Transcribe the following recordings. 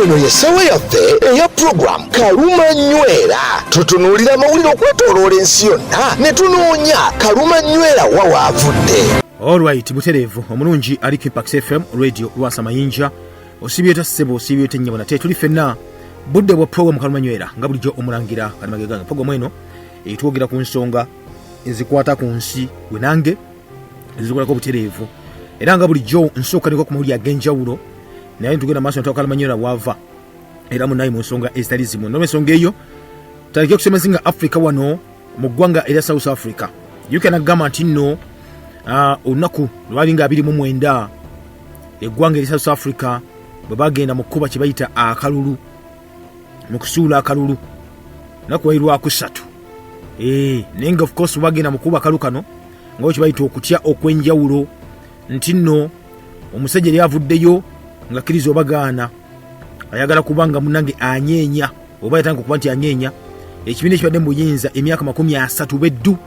eno yesawa yaffe eya program Kaluma Nywera. Tutunuulira amawulire okwetooloola ensi yonna ne tunoonya Kaluma Nywera wa waavudde. Alright, butereevu omulungi ali Impact FM radio Lwasa Mayinja. Osibyeta ssebo osibyeta nnyabona te tuli ffenna budde bwa program Kaluma Nywera nga bulijjo omulangira Kalimageganga. Program eno etwogera ku nsonga ezikwata ku nsi wenange ezikolako butereevu era nga bulijjo nsookaniko ku mawulire ag'enjawulo naye tugenda maaso ntaka Kaluma Nywera waava era munayi mu nsonga ezitali zimu. N'ensonga eyo taleke kusemezinga Africa wano mu ggwanga erya South Africa. UK n'agamba nti nno olunaku lwalinga 29 eggwanga erya South Africa bwe bagenda mu kkuba kye bayita akalulu mu kusuula akalulu nakuwairwa kusatu naye of course bagenda mu kkuba akalu kano nga kye bayita okutya okwenjawulo nti nno omusajja yali avuddeyo nga kkiriza obagaana ayagala kubanga munange anyeenya oba yatanga okuba nti anyeenya ekibiina ekibadde mu buyinza emyaka 30 beddu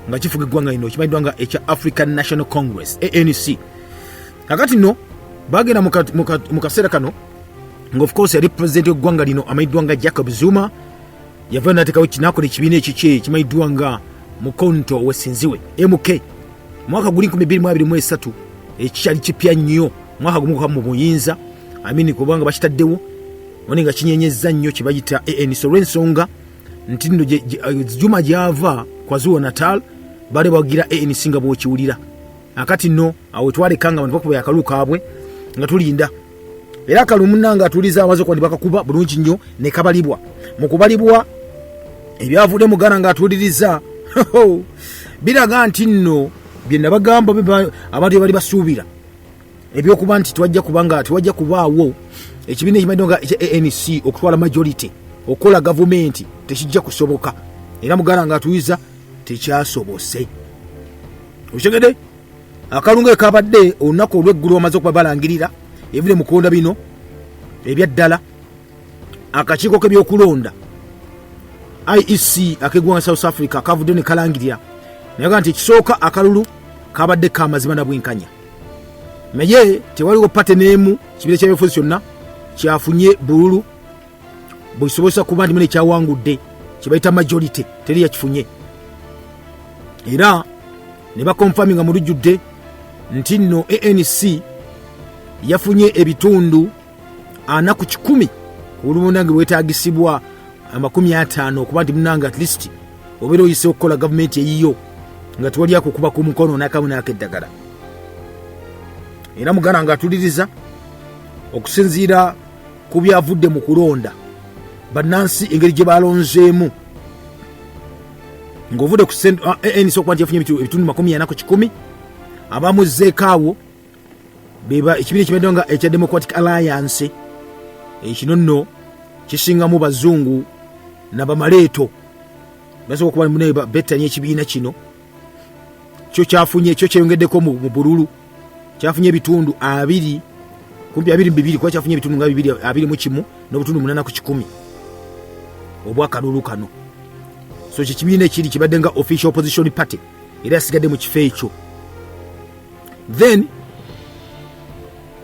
nga kifuga eggwanga lino kimanyiddwa nga ekya African National Congress ANC. Kakati nno bagenda mu kaseera kano nga of course yali president w'eggwanga lino amanyiddwa nga Jacob Zuma yava n'ateekawo kinakola ekibiina ekikye kimanyiddwa nga Mukonto Wesinziwe MK mwaka guli 2023 ekyali kipya nnyo mwaka gumu mu buyinza kubanga bakitaddewo wone nga kinyenyezza nnyo kye bayita ANC olw'ensonga nti nno Juma gyava KwaZulu Natal bale bagira ANC nga bw'okiwulira akati nno awo twalekanga abantu bakuba akalulu kaabwe nga tulinda era akalulu munnanga atuliza amaze kwandibwa kakuba bulungi nnyo ne kabalibwa mu kubalibwa ebyavudde mu Ghana nga atuliriza biraga nti nno bye nabagamba abantu bali basuubira ebyokuba nti twajja kubaawo ekibiina ekimanyiddwa nga ANC okutwala majority okukola gavumenti tekijja kusoboka era mu Ghana nga atuliza tekyasobose. Okitegedde akalunga ekabadde olunaku olw'eggulu amaze okuba balangirira ebire mu kulonda bino ebyaddala akakiiko k'ebyokulonda IEC akeggwanga South Africa kavudde ne kalangirira naye nti ekisooka akalulu kabadde kamazima na bwenkanya naye tewaliwo pate n'emu kibiina ky'ebyobufuzi kyonna kyafunye bululu bwekisobozesa kuba nti mune kyawangudde kye bayita majority teri yakifunye era ne bakonfaminga mu lujjudde nti nno ANC yafunye ebitundu 40 ku lumunange bwetaagisibwa 50 okuba nti munanga at least obeera oyise okukola gavumenti eyiyo nga tewali akukuba ku mukono n'akamu n'akeddagala. Era mugana nga atuliriza okusinziira ku byavudde mu kulonda bannansi engeri gye balonzeemu ng'ovudde ku ANC okuba nti yafunye ebitundu 40 abamuzzeekaawo beba ekibiina ekimanyiddwa nga ekya Democratic Alliance ekino nno kisingamu bazungu n'abamaleeto basobola okuba munaye bettanye ekibiina kino kyo kyafunye kyo kyeyongeddeko mu bululu kyafunye ebitundu 2 kumpi 22 kwa kyafunye ebitundu nga 21 n'obutundu 8 ku 10 obwakalulu kano. So kibiina ekiri kibadde nga official opposition party era sigadde mu kifo ekyo. Then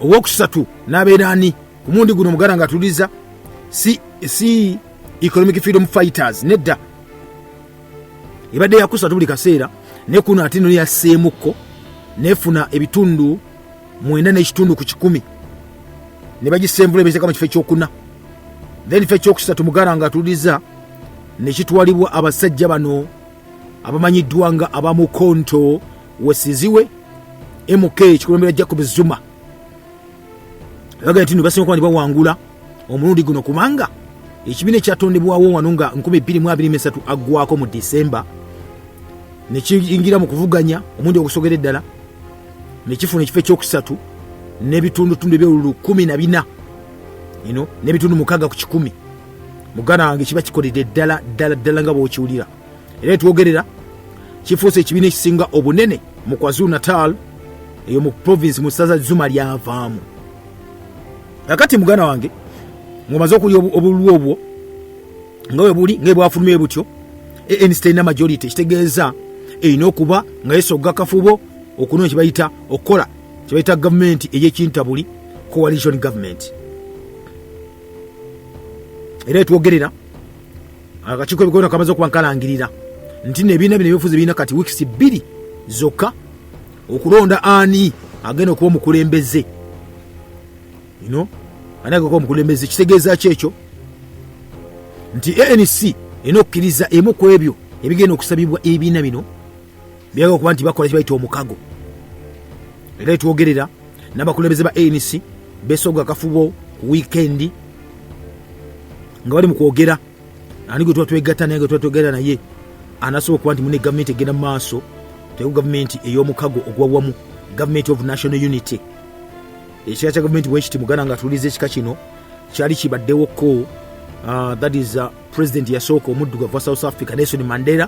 owokusatu n'abeerani ku mundi guno mugara nga atuliza si economic freedom fighters nedda ibadde yakusatu buli kaseera ne kuno ate nno yasseemukko nefuna ebitundu 9.1 ku 10 ne bagisembula ebiteeka mu kifo ekyokuna. Then kifo ekyokusatu mugara nga atuliza ne kitwalibwa abasajja bano abamanyiddwa nga abamukonto Wesinziwe MK kikulembera Jacob Zuma baga nti basinga kuba bawangula omulundi guno kumanga ekibiina ekyatondebwawo wano nga 2023 aggwako mu December ne kiyingira mu kuvuganya omundi ogusogera eddala ne kifuna ekifo ekyokusatu n'ebitundu eby'olulu 14 n'ebitundu 6 ku 10 mugana wange kiba kikoledde ddala nga bw'okiwulira era twogerera kifuuse ekibiina ekisinga obunene mu KwaZulu Natal eyo mu province mu ssaza Zuma lyavaamu. Akati mugana wange ngomaze okulya obululu obwo nga we buli nga bwafulumye butyo ANC terina majority kitegeeza erina okuba nga yesoga kafubo okuno kibayita okola kibayita government ey'ekintabuli coalition government era twogerera akakiiko ebikono kamaze okubankalangirira nti nebiina bino ebyobufuzi birina kati wiikisi 2 zokka okulonda ani agenda okuba omukulembeze ani agenda okuba omukulembeze. kitegeeza kyekyo nti ANC erina okukkiriza emu ku ebyo ebigenda okusabibwa ebiina bino byagala okuba nti bakola kibayita omukago. era twogerera n'abakulembeze ba ANC besoga akafubo ku wiikendi nga bali mu kwogera ani gwe twatwegatta naye gwe twatwegera naye anasobola okuba nti mune gavumenti egenda mu maaso teku gavumenti ey'omukago ogwawamu, government of national unity. ekika kya gavumenti bwekiti muganda nga tuwuliza ekika kino kyali kibaddewoko that is president yasooka omuddugavu wa South Africa Nelson Mandela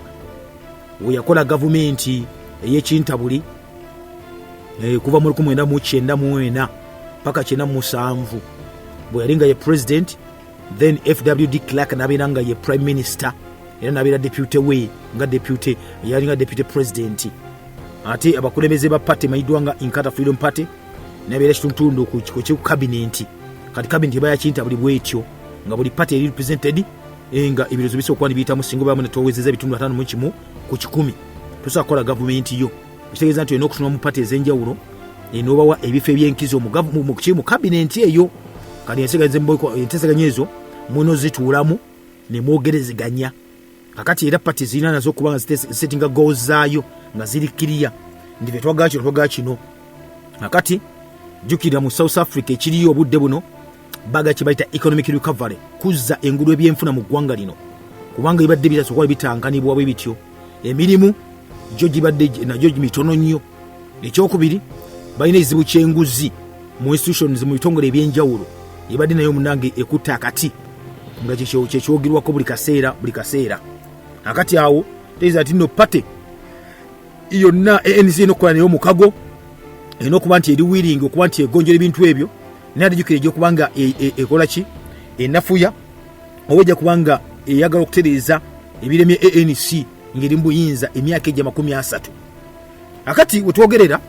we yakola gavumenti ey'ekintabuli kuva mu 1994 paka 97 bwe yali nga ye president, then FW de Klerk nabeera nga ye prime minister era nabeera deputy we nga deputy yali nga deputy president. ate abakulembeze ba party mayiddwa nga Inkatha Freedom Party nabeera kitundu ku cabinet. kati cabinet baya kintabuli bwetyo nga buli party eri represented nga ebirozo biso kwani biyitamu singo bamu netowezeza ebitundu 5 mu kimu ku 10 tusa kola government yo. ekitegeeza nti olina okutuna mu party ez'enjawulo enobawa ebifo ebyenkizo mu cabinet eyo. kati enteseganya ezo muno zituulamu ne mwogerezeganya. kakati era party zirina nazo okuba nga settinga goals zaayo nga ziri kiriya ndi bye twagala kino. kakati jjukira mu South Africa ekiriyo obudde buno baga kibayita economic recovery, kuzza engulu ebyenfuna mu ggwanga lino kubanga ibadde bitasobola bitankanibwa bwe bityo. emirimu gyo gibadde nagyo mitono nnyo. ekyokubiri balina ekizibu ky'enguzi mu institutions mu bitongole ebyenjawulo ebadde nayo munange ekutta akati nga kyekyogerwako buli kaseera. akati awo tegeeza ati nno pate yonna ANC enokukola nayo omukago erina okuba nti eri wiringi okuba nti egonjola ebintu ebyo naye atajjukira egyokubanga ekola ki enafuya oba ejja kubanga eyagala okutereeza ebiremye ANC ngeri mu buyinza emyaka ejja 30. akati wetwogerera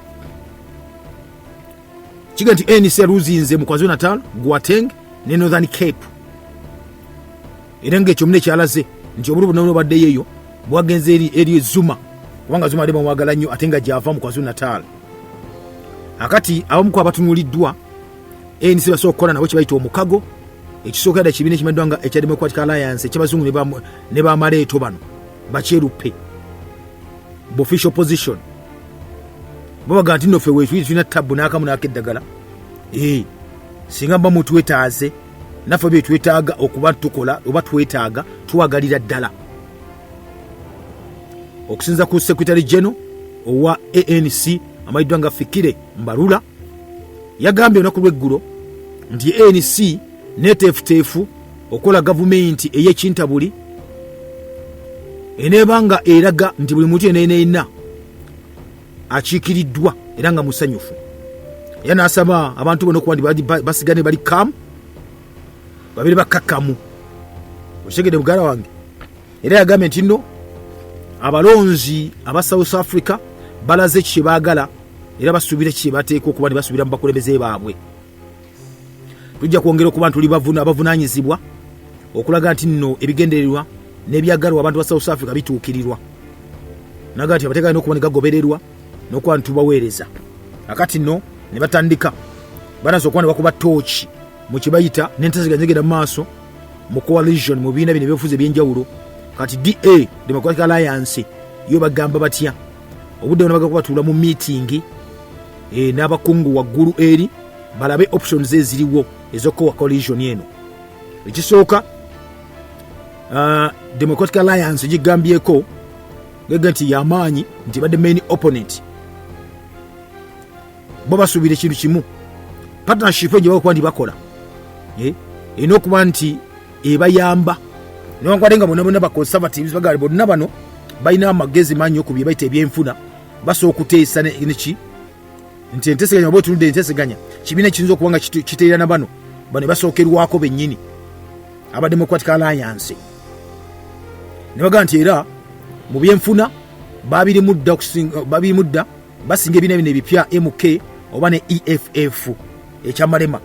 kiga nti ANC yaluzinze mu KwaZulu Natal, Gauteng ne Northern Cape. era ng'ekyo mune kyalaze nti obulu buno obaddeyo eyo bwagenze eri Zuma kubanga Zuma ali bamwagala nnyo ate nga gyava mu KwaZulu Natal. akati abamu ku abatunuuliddwa ANC basobola okukola nabo kibayita omukago. ekisookera kibiina ekimanyiddwa nga ekya Democratic Alliance eky'abazungu ne bamaleeto bano bakyeruppe official position babaga nti noffe weetuli tulina tabbu n'akamu n'akeddagala singa mba mutwetaaze naffe byetwetaaga okuba tukola oba twetaaga tuwagalira ddala. okusinza ku Secretary General owa ANC amayiddwa nga Fikire Mbalula yagambye olunaku lw'eggulo nti ANC neteefuteefu okukola gavumenti ey'ekintabuli eneebanga eraga nti buli muntu yenna akiikiriddwa era nga musanyufu. era n'asaba abantu bonna okuba nti basigane bali kamu babiri bakkakkamu. okitegedde mugala wange. era yagambye nti nno abalonzi aba South Africa balaze kye baagala era basuubira kye bateeka okuba ne basuubira mu bakulembeze baabwe. tujja kwongera okuba nti tuli abavunaanyizibwa okulaga nti nno ebigendererwa n'ebyagalwa abantu ba South Africa bituukirirwa. naga nti abateekane n'okuba ne gagobererwa n'okuba nti tubaweereza. akati nno ne batandika banasobola okuba ne bakuba tooki mu kibayita n'enteseganya zigenda mu maaso mu coalition mu bibiina bino ebyobufuzi ebyenjawulo. kati DA Democratic Alliance yo bagamba batya obudde bonna bagenda kubatuula mu meeting n'abakungu waggulu eri balabe options eziriwo ez'okukowa coalition eno. ekisooka Democratic Alliance gigambyeko gega nti yamaanyi nti badde main opponent bo basuubira ekintu kimu partnership egye bakuba nti bakola erina okuba nti ebayamba newankubadde nga bonna ba conservatives bagali bonna bano balina amagezi manyi okubye bayita ebyenfuna basobola okuteesa neki nti enteseganya oba otunudde enteseganya kibiina kiyinza okuba nga kiteerana bano basookerwako bennyini aba Democratic Alliance ne bagaa nti era mu byenfuna babiri mudda basinga ebiina bino ebipya MK oba ne EFF ekyamalema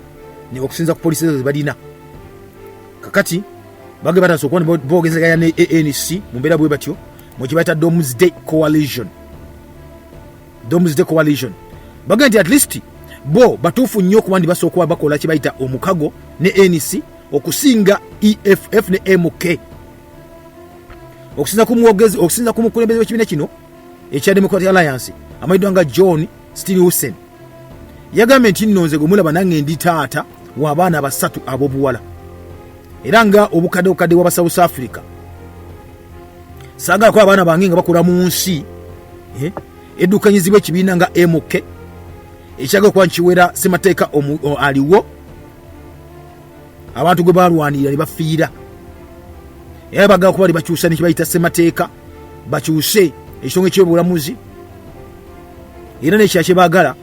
ne okusinza ku polisi ezo zebalina. kakati bage batasoka bogezeganya ne ANC mu mbeera bwe batyo mu kibaita Doomsday Coalition bage nti at least bo batuufu nnyo okuba ndi basooka bakola kibaita omukago ne ANC okusinga EFF ne MK okusinza ku mukulembeze w'ekibiina kino ekya Democratic Alliance amayiddwa nga John Steenhuisen yagambye nti nno nze gwe mulaba nange ndi taata w'abaana basatu ab'obuwala era nga obukadde wa South Africa saagala ko abaana bange nga bakola mu nsi eddukanyizibwa ekibiina nga MK ekyaga kuba nkiwera ssemateeka aliwo abantu gwe balwanirira ne bafiira era bagala kuba bakyusa nekibayita ssemateeka bakyuse ekisonga ekyobulamuzi era nekyakye bagala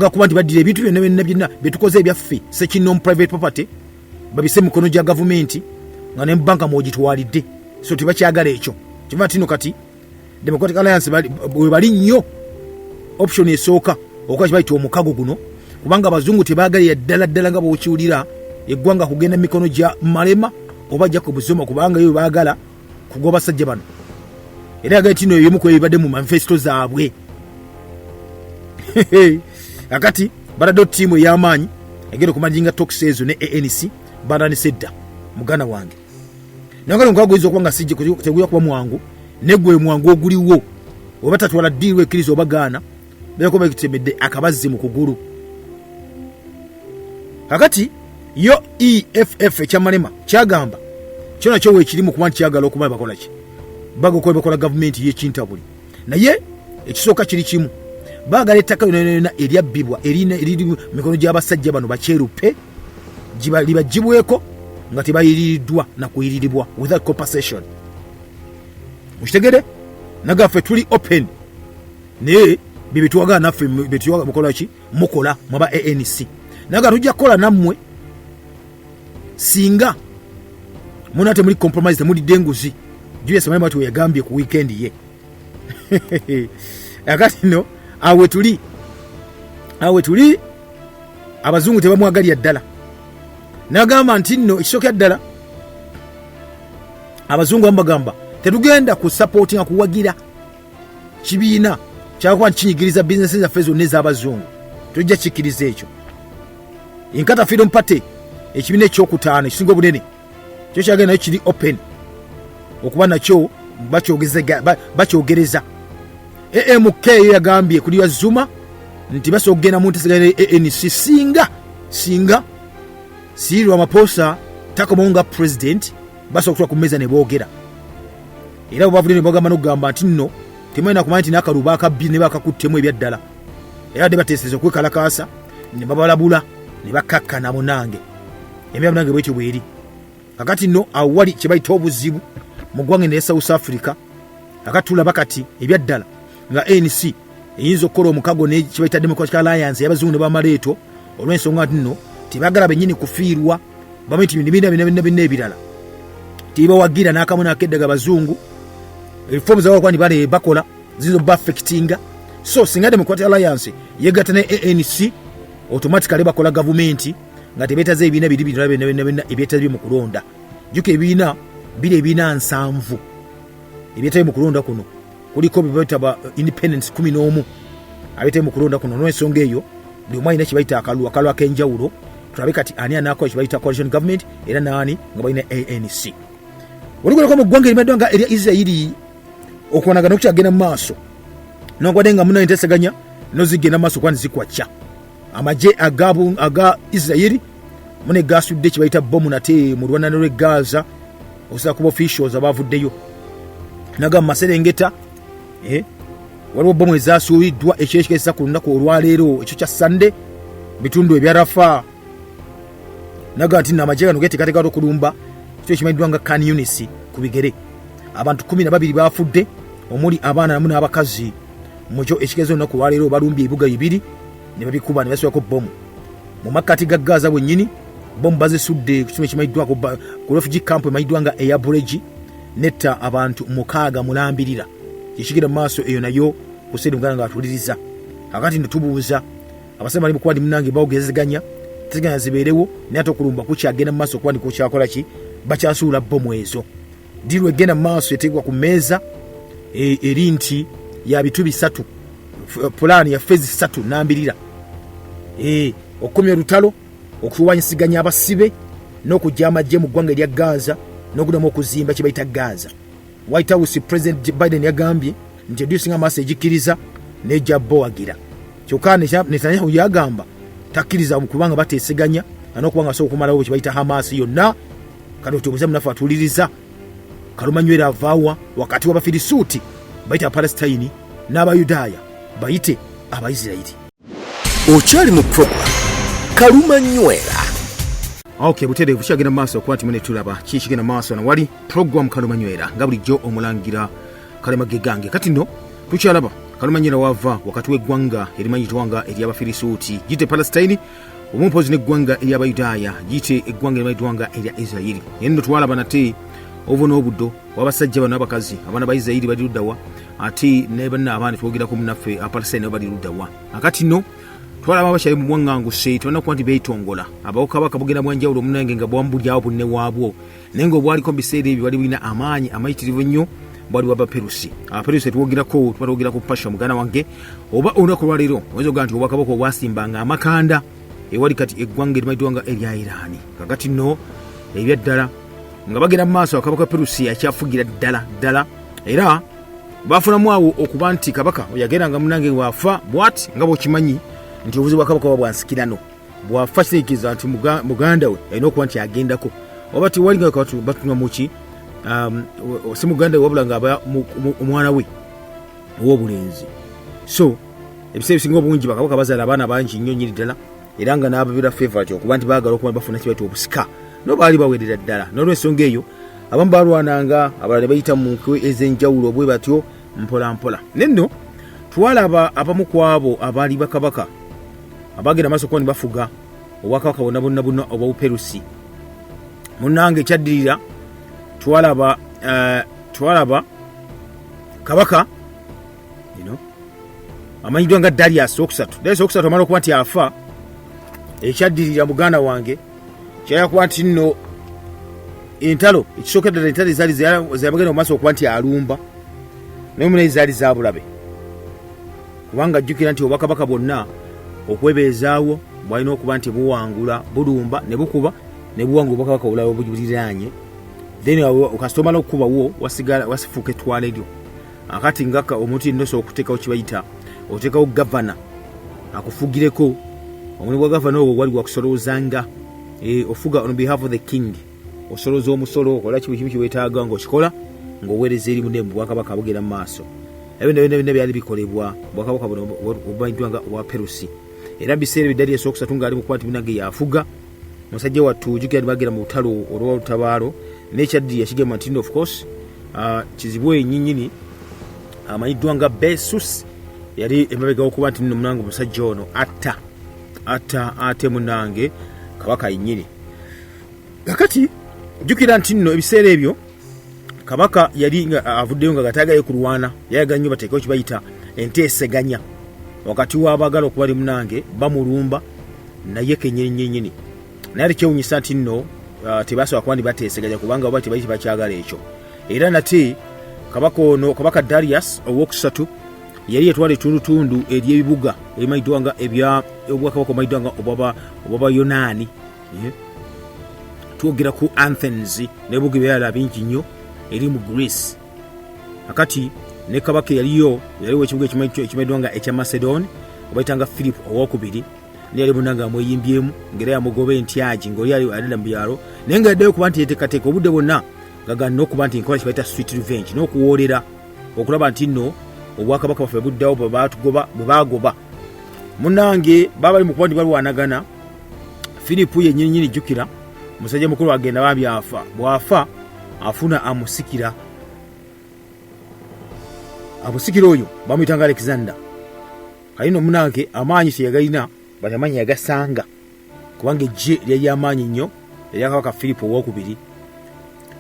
kuba nti baddira ebintu byonna byetukoze ebyaffe sekinom private property babise mikono gya gavumenti nga ne banka mwogitwalidde so tibakyagala ekyo kiva tino kati Democratic Alliance bali nnyo option esooka okuba kibayita omukago guno kubanga abazungu tebaagala ddala nga bwokiwulira eggwanga kugenda mikono gya Malema oba Jacob Zuma kubanga yo baagala kugoba basajja bano era yagala tino yomu kwebadde mu manifesto zaabwe akati barado timu y'amaanyi egenda okumanjinga talks ezo ne ANC banaanisedda muganda wange nangalo nkwagoyiza okuba nga sijje teguya kuba mwangu negwe mwangu oguliwo oba tatwala ddiirwa ekkiriza obagaana beeko bekitemedde akabazzi mu kugulu akati yo EFF ekyamalema kyagamba kyona kyo weekirimu kuba nti kyagala okuba bakola ki bagokola bakola gavumenti y'ekintabuli naye ekisooka kiri kimu baagala ettaka lyonna eryabbibwa eriri mikono gy'abasajja bano bakyerupe libagibweko nga tebayiriddwa na kuyiririrwa without compensation mukitegede nagaffe tuli open naye bibitwagala naffe betuyagala mukola ki mukola mwaba ANC naga tujja kukola nammwe singa munate muri compromise temuli denguzi Julius Malema tu yagambye ku weekend ye akati no awe tuli abazungu tebamwagalya ddala nagamba nti nno ekisooka ddala abazungu bambagamba tetugenda ku supporting akuwagira kibiina kyakuba nkinyigiriza bizinesi zaffe zonna ez'abazungu tujja kikkiriza ekyo Inkatha Freedom Party ekibiina ekyokutaano ekisinga obunene kyo kyagenda nayo kiri open okuba nakyo bakyogereza AMK yagambye kuli Zuma nti basogenda mu nteeseganya ANC singa Cyril Ramaphosa takomonga president basokutura ku meza ne boogera era bavudde ne bagamba n'okugamba nti nno temwena kumanya nti n'akaluba akabbi ne bakakuttemu ebyaddala era de bateeseza okwekalakaasa ne babalabula ne bakakkana munange emyaka munange bwetyo bweri kakati nno awo wali kye bayita obuzibu mu ggwanga ne South Africa akatulaba kati ebyaddala nga ANC eyinza okukola omukago ne kye bayita Democratic Alliance y'abazungu ne bamaleeto olw'ensonga nno tibagala bennyini kufiirwa bamanyi nti bina ebirala tibawagira n'akamu n'akeddaga bazungu reforms zawakwani bale bakola zizo bafectinga so singa Democratic Alliance yegatta ne ANC automatically bakola gavumenti nga tebetaze ebiina bina ebyetaze mu kulonda juke ebiina bile ebiina 7 ebyetaze mu kulonda kuno kuliko bibeta independence 11 abetaze mu kulonda kuno n'ensonga eyo buli omwanya kibayita akalwa k'enjawulo tulabe kati ani anakola kibayita coalition government era naani nga balina ANC oligolako mu ggwanga erimaddwa nga erya Israeli okuwanaga n'okukyagenda mu maaso n'okwadde nga muno enteeseganya n'ozigenda mu maaso kuba nizikwaca amagye aga Israeli mune gasudde kibayita bomu nate mu lwanano lw'e Gaza okusobola kuba officials abavuddeyo naga mu Maserengeta waliwo bomu ezasuuliddwa ekyekikesa ku lunaku olwaleero ekyo kya Sunday bitundu ebya Rafa naga nti amagye gano geteekateeka okulumba kyo kimanyiddwa nga Khan Yunis ku bigere abantu 12 bafudde omuli abaana namu n'abakazi mukyo ekikezo olunaku olwaleero balumbye ebibuga 2 ne babikuba ne baswako bomu mu makkati ga Gaza bwennyini bomu bazisudde ku kimu ekimanyiddwa ku refugee camp emanyiddwa nga Air Bridge netta abantu 6 mulambirira kishigira maaso eyo nayo kusedi muganda nga atuliriza akati ntubuuza abasema bali mukwadi munange baogezeganya teganya ziberewo ne atokulumba kukyagenda maaso kwandi ko kyakola ki bakyasuula bbomu ezo. Diru egenda maaso eteekwa ku mmeeza eri nti ya bitu bisatu, pulaani ya fezi 3 n'ambirira. Okumya olutalo, okuwanyisiganya abasibe, n'okujja amagye mu ggwanga erya Gaza, n'okuddamu okuzimba kye bayita Gaza. White House President Biden yagambye nti edusinga amaaso egikkiriza n'ejja bowagira. Kyokka Netanyahu yagamba takkiriza kubanga bateeseganya n'okubanga asobola okumalawo kye bayita Hamas yonna. Kati otubuze munafu atuuliriza Kaluma Nywera avaawa wakati w'Abafirisuuti bayita Palestine n'Abayudaaya bayite Abaisirairi. Okyali mu program Kaluma Nywera. Okay, butereevu kyagenda maaso okuba nti mune tulaba kikigenda maaso na wali program Kaluma Nywera nga bulijjo omulangira Kalemage gange. Kati nno tukyalaba Kaluma Nywera wava wakati w'eggwanga erimanyitwanga ery'Abafirisuuti gite Palestine, omumpozi n'eggwanga ery'Abayudaaya gite eggwanga erimanyitwanga erya Isirairi. Yenno twalaba nate ovo n'obuddo w'abasajja bano abakazi abaana ba Isirairi bali luddawa ate ne banna abaana twogerako munnaffe Apalestine bali luddawa. Akati nno twalaba abakyali mu bwaŋŋanguse tebana kuba nti beetongola abawokabaka bugenda bwanjawulo omunange nga bwambulyawo bunne waabwo naye nga obwaliko mu biseera ebyo bali bulina amaanyi amayitirivu ennyo bwali w'Abaperusi. Abaperusi twogerako ku Pasha muganda wange oba olunaku lwaleero oyinza okugaa nti obwakabaka obwasimbanga amakanda ewali kati eggwanga erimanyitwanga erya Iraani. Kakati nno ebya ddala nga bagenda mu maaso akabaka Perusi akyafugira ddala era bafunamu awo okuba nti kabaka oyageranga munange waafa bwati nga bw'okimanyi nti obuzibu bwa kabaka bwansikirano bwafa kitegeeza nti muganda we alina okuba nti agendako oba tiwalinga batunwa muki si muganda we wabula ng'aba omwana we ow'obulenzi. So ebiseera ebisinga obungi bakabaka bazaala abaana bangi nnyo nnyini ddala era nga n'ababira favourite okuba nti baagala okuba bafuna kibaita obusika no baali bawerera ddala. N'olw'ensonga eyo abamu balwananga abalala ne bayita mu nkwe ez'enjawulo bwe batyo mpola. Nenno twalaba abamu ku abo abaali bakabaka abagenda maaso okuba ne bafuga obwakabaka bonna obw'Obuperusi. Munnange ekyaddirira twalaba kabaka amanyiddwa nga Darius okusatu amala okuba nti afa. Ekyaddirira muganda wange kyayakuba nti nno entalo ekisookedde entalo ezaali zeyamagenda mu maaso okuba nti alumba naye munaye zaali zabulabe kubanga ajjukira nti obwakabaka bwonna okwebeezaawo bwalina okuba nti buwangula bulumba ne bukuba ne buwangula obwakabaka obulala obuliraanye then kasita omala okukubawo wasifuuka ettwala eryo. Akati nga omuntu yenna osobola okuteekawo kibayita oteekawo gavana akufugireko. Omulimu gwa gavana ogwo gwali gwakusoloozanga ofuga on behalf of the king, osolooza omusolo okola kimu kiweetaaga ng'okikola ng'oweereza eri munne mu bwakabaka bugenda mu maaso. Ebyo byonna byali bikolebwa bwakabaka buno obumanyiddwanga obwa Perusi. Era biseera biddali esookusatu ng'ali mu kuba nti munange yafuga musajja wattu jjukira nti bagenda mu lutalo olw'olutabaalo n'ekyaddi yakigamba nti of course kizibu ennyinnyini amanyiddwa nga Besus yali emabega okuba nti nno munange omusajja ono atta ate munange kabaka yennyini. Kakati jjukira nti nno ebiseera ebyo kabaka yali nga avuddeyo nga gataagayo kulwana yayaga nnyo bateekawo kibayita enteeseganya wakati w'abaagala okuba ali munange bamulumba naye kenyininyini. Naye tekyewunyisa nti nno tebasobola kuba bateeseganya kubanga oba tebaiti bakyagala ekyo. Era nate kabaka ono kabaka Darius ow'okusatu yali yetwala etundutundu ery'ebibuga ebimanyiddwanga obwakabaka obumanyiddwanga obw'Abayonaani. Twogera ku Athens n'ebibuga ebirala bingi nnyo eri mu Greece. Akati ne kabaka yaliwo ekibuga ekimanyiddwanga ekya Macedoni obayitanga Philip owokubiri neyali munanga amweyimbyemu ngera yamugoba entyagi ng'oli alida mu byalo naye nga yaddayo okuba nti yeteekateeka obudde bwonna gagana n'okuba nti nkola kibayita street revenge n'okuwoolera okulaba nti nno obwakabaka baffe buddawo bwe baagoba munnange baba bali mu kuba nti balwanagana. Philip yennyininyini jjukira musajja mukulu agenda babyafa bwafa afuna amusikira oyo bamuyitanga Alexander. Kalino munange amaanyi teyagalina bati amaanyi yagasanga kubanga ejje lyali amaanyi nnyo eryakabaka Philip owokubiri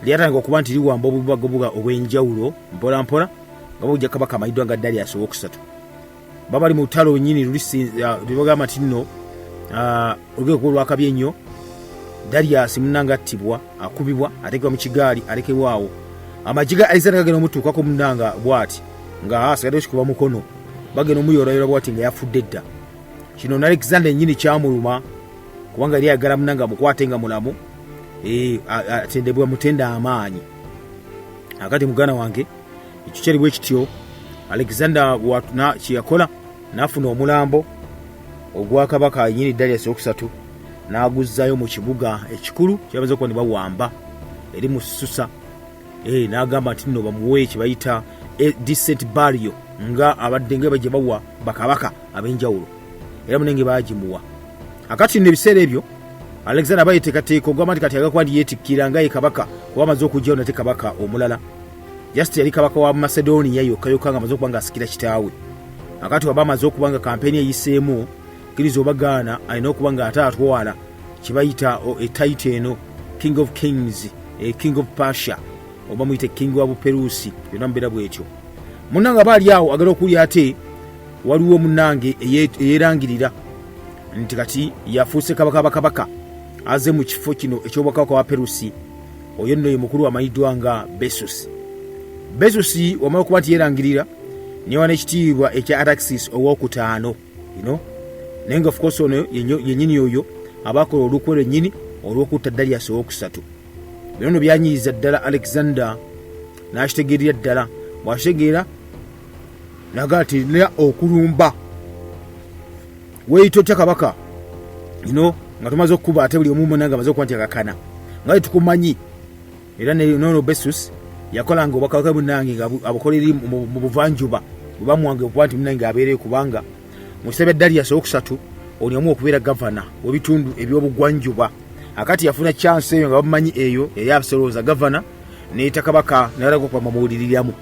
lyatandika okuba nti liwamba obubuga obw'enjawulo mpola nga bujja kabaka amanyiddwa nga Darius owokusatu. Baba bali mu lutalo nnyini lubagamba nti nno olugeko lwakabye ennyo Darius munanga attibwa akubibwa atekebwa mu kigaali alekebwawo amajiga Alexander gagenda omutuukako munanga bwati nga asigadde kikuba mukono bagenda omuyoolayoola bwati nga yafudde dda. Kino na Alexander nnyini kyamuluma kubanga yali ayagala munanga mukwate nga mulamu atendebwa mutenda amaanyi. Akati mugana wange ekyo kyali bwe kityo. Alexander kyeyakola n'afuna omulambo ogwa kabaka nnyini Darius okusatu n'aguzzaayo mu kibuga ekikulu kyamaze okuba ne bawamba eri mu Susa. N'agamba nti nno bamuwe kye bayita decent burial nga abadde nga bajje bawa bakabaka ab'enjawulo era munenge baagimuwa. Akati nno ebiseera ebyo Alexander bayeteekateeka ogamba nti kati agakuba ndi yeetikkira nga ye kabaka kuba amaze okugyawo nate kabaka omulala. Just yali kabaka wa Macedonia yokka nga amaze okuba nga asikira kitaawe. Akati waba amaze okuba nga kampeni eyiseemu kkiriza obagaana alina okuba nga ate atwala kye bayita etitle eno King of Kings, King of Persia oba muyite King wa Buperusi, byonna mubeera bwetyo. Munnange baali awo agala okuli ate waliwo munnange eyeerangirira nti kati yafuuse kabaka aze mu kifo kino eky'obwakabaka wa Perusi. Oyo nno ye mukulu amanyiddwa nga Besusi. Besusi wamala okuba nti yeerangirira newa n'ekitiibwa ekya Araxis owookutaano, naye nga of course ono yennyini oyo abaakola olukwe lwennyini olw'okutta Darius owookusatu. Bino nno byanyiriza ddala Alexander n'akitegeerera ddala. Bw'akitegeera n'agatirira okulumba weeyita otya kabaka nga tumaze okukuba ate buli omu munanga amaze okuba nti akakana nga tukumanyi. Era nono Besus yakolanga obwakabaka munange nga abukolera mu buvanjuba bwe bamuwange okuba nti munange abeereyo kubanga mu kiseera Darius owokusatu oli omu okubeera gavana w'ebitundu eby'obugwanjuba. Akati yafuna chance eyo nga bamumanyi eyo yali abasolooza gavana neeta kabaka nalaga okuba bamuwuliriramu.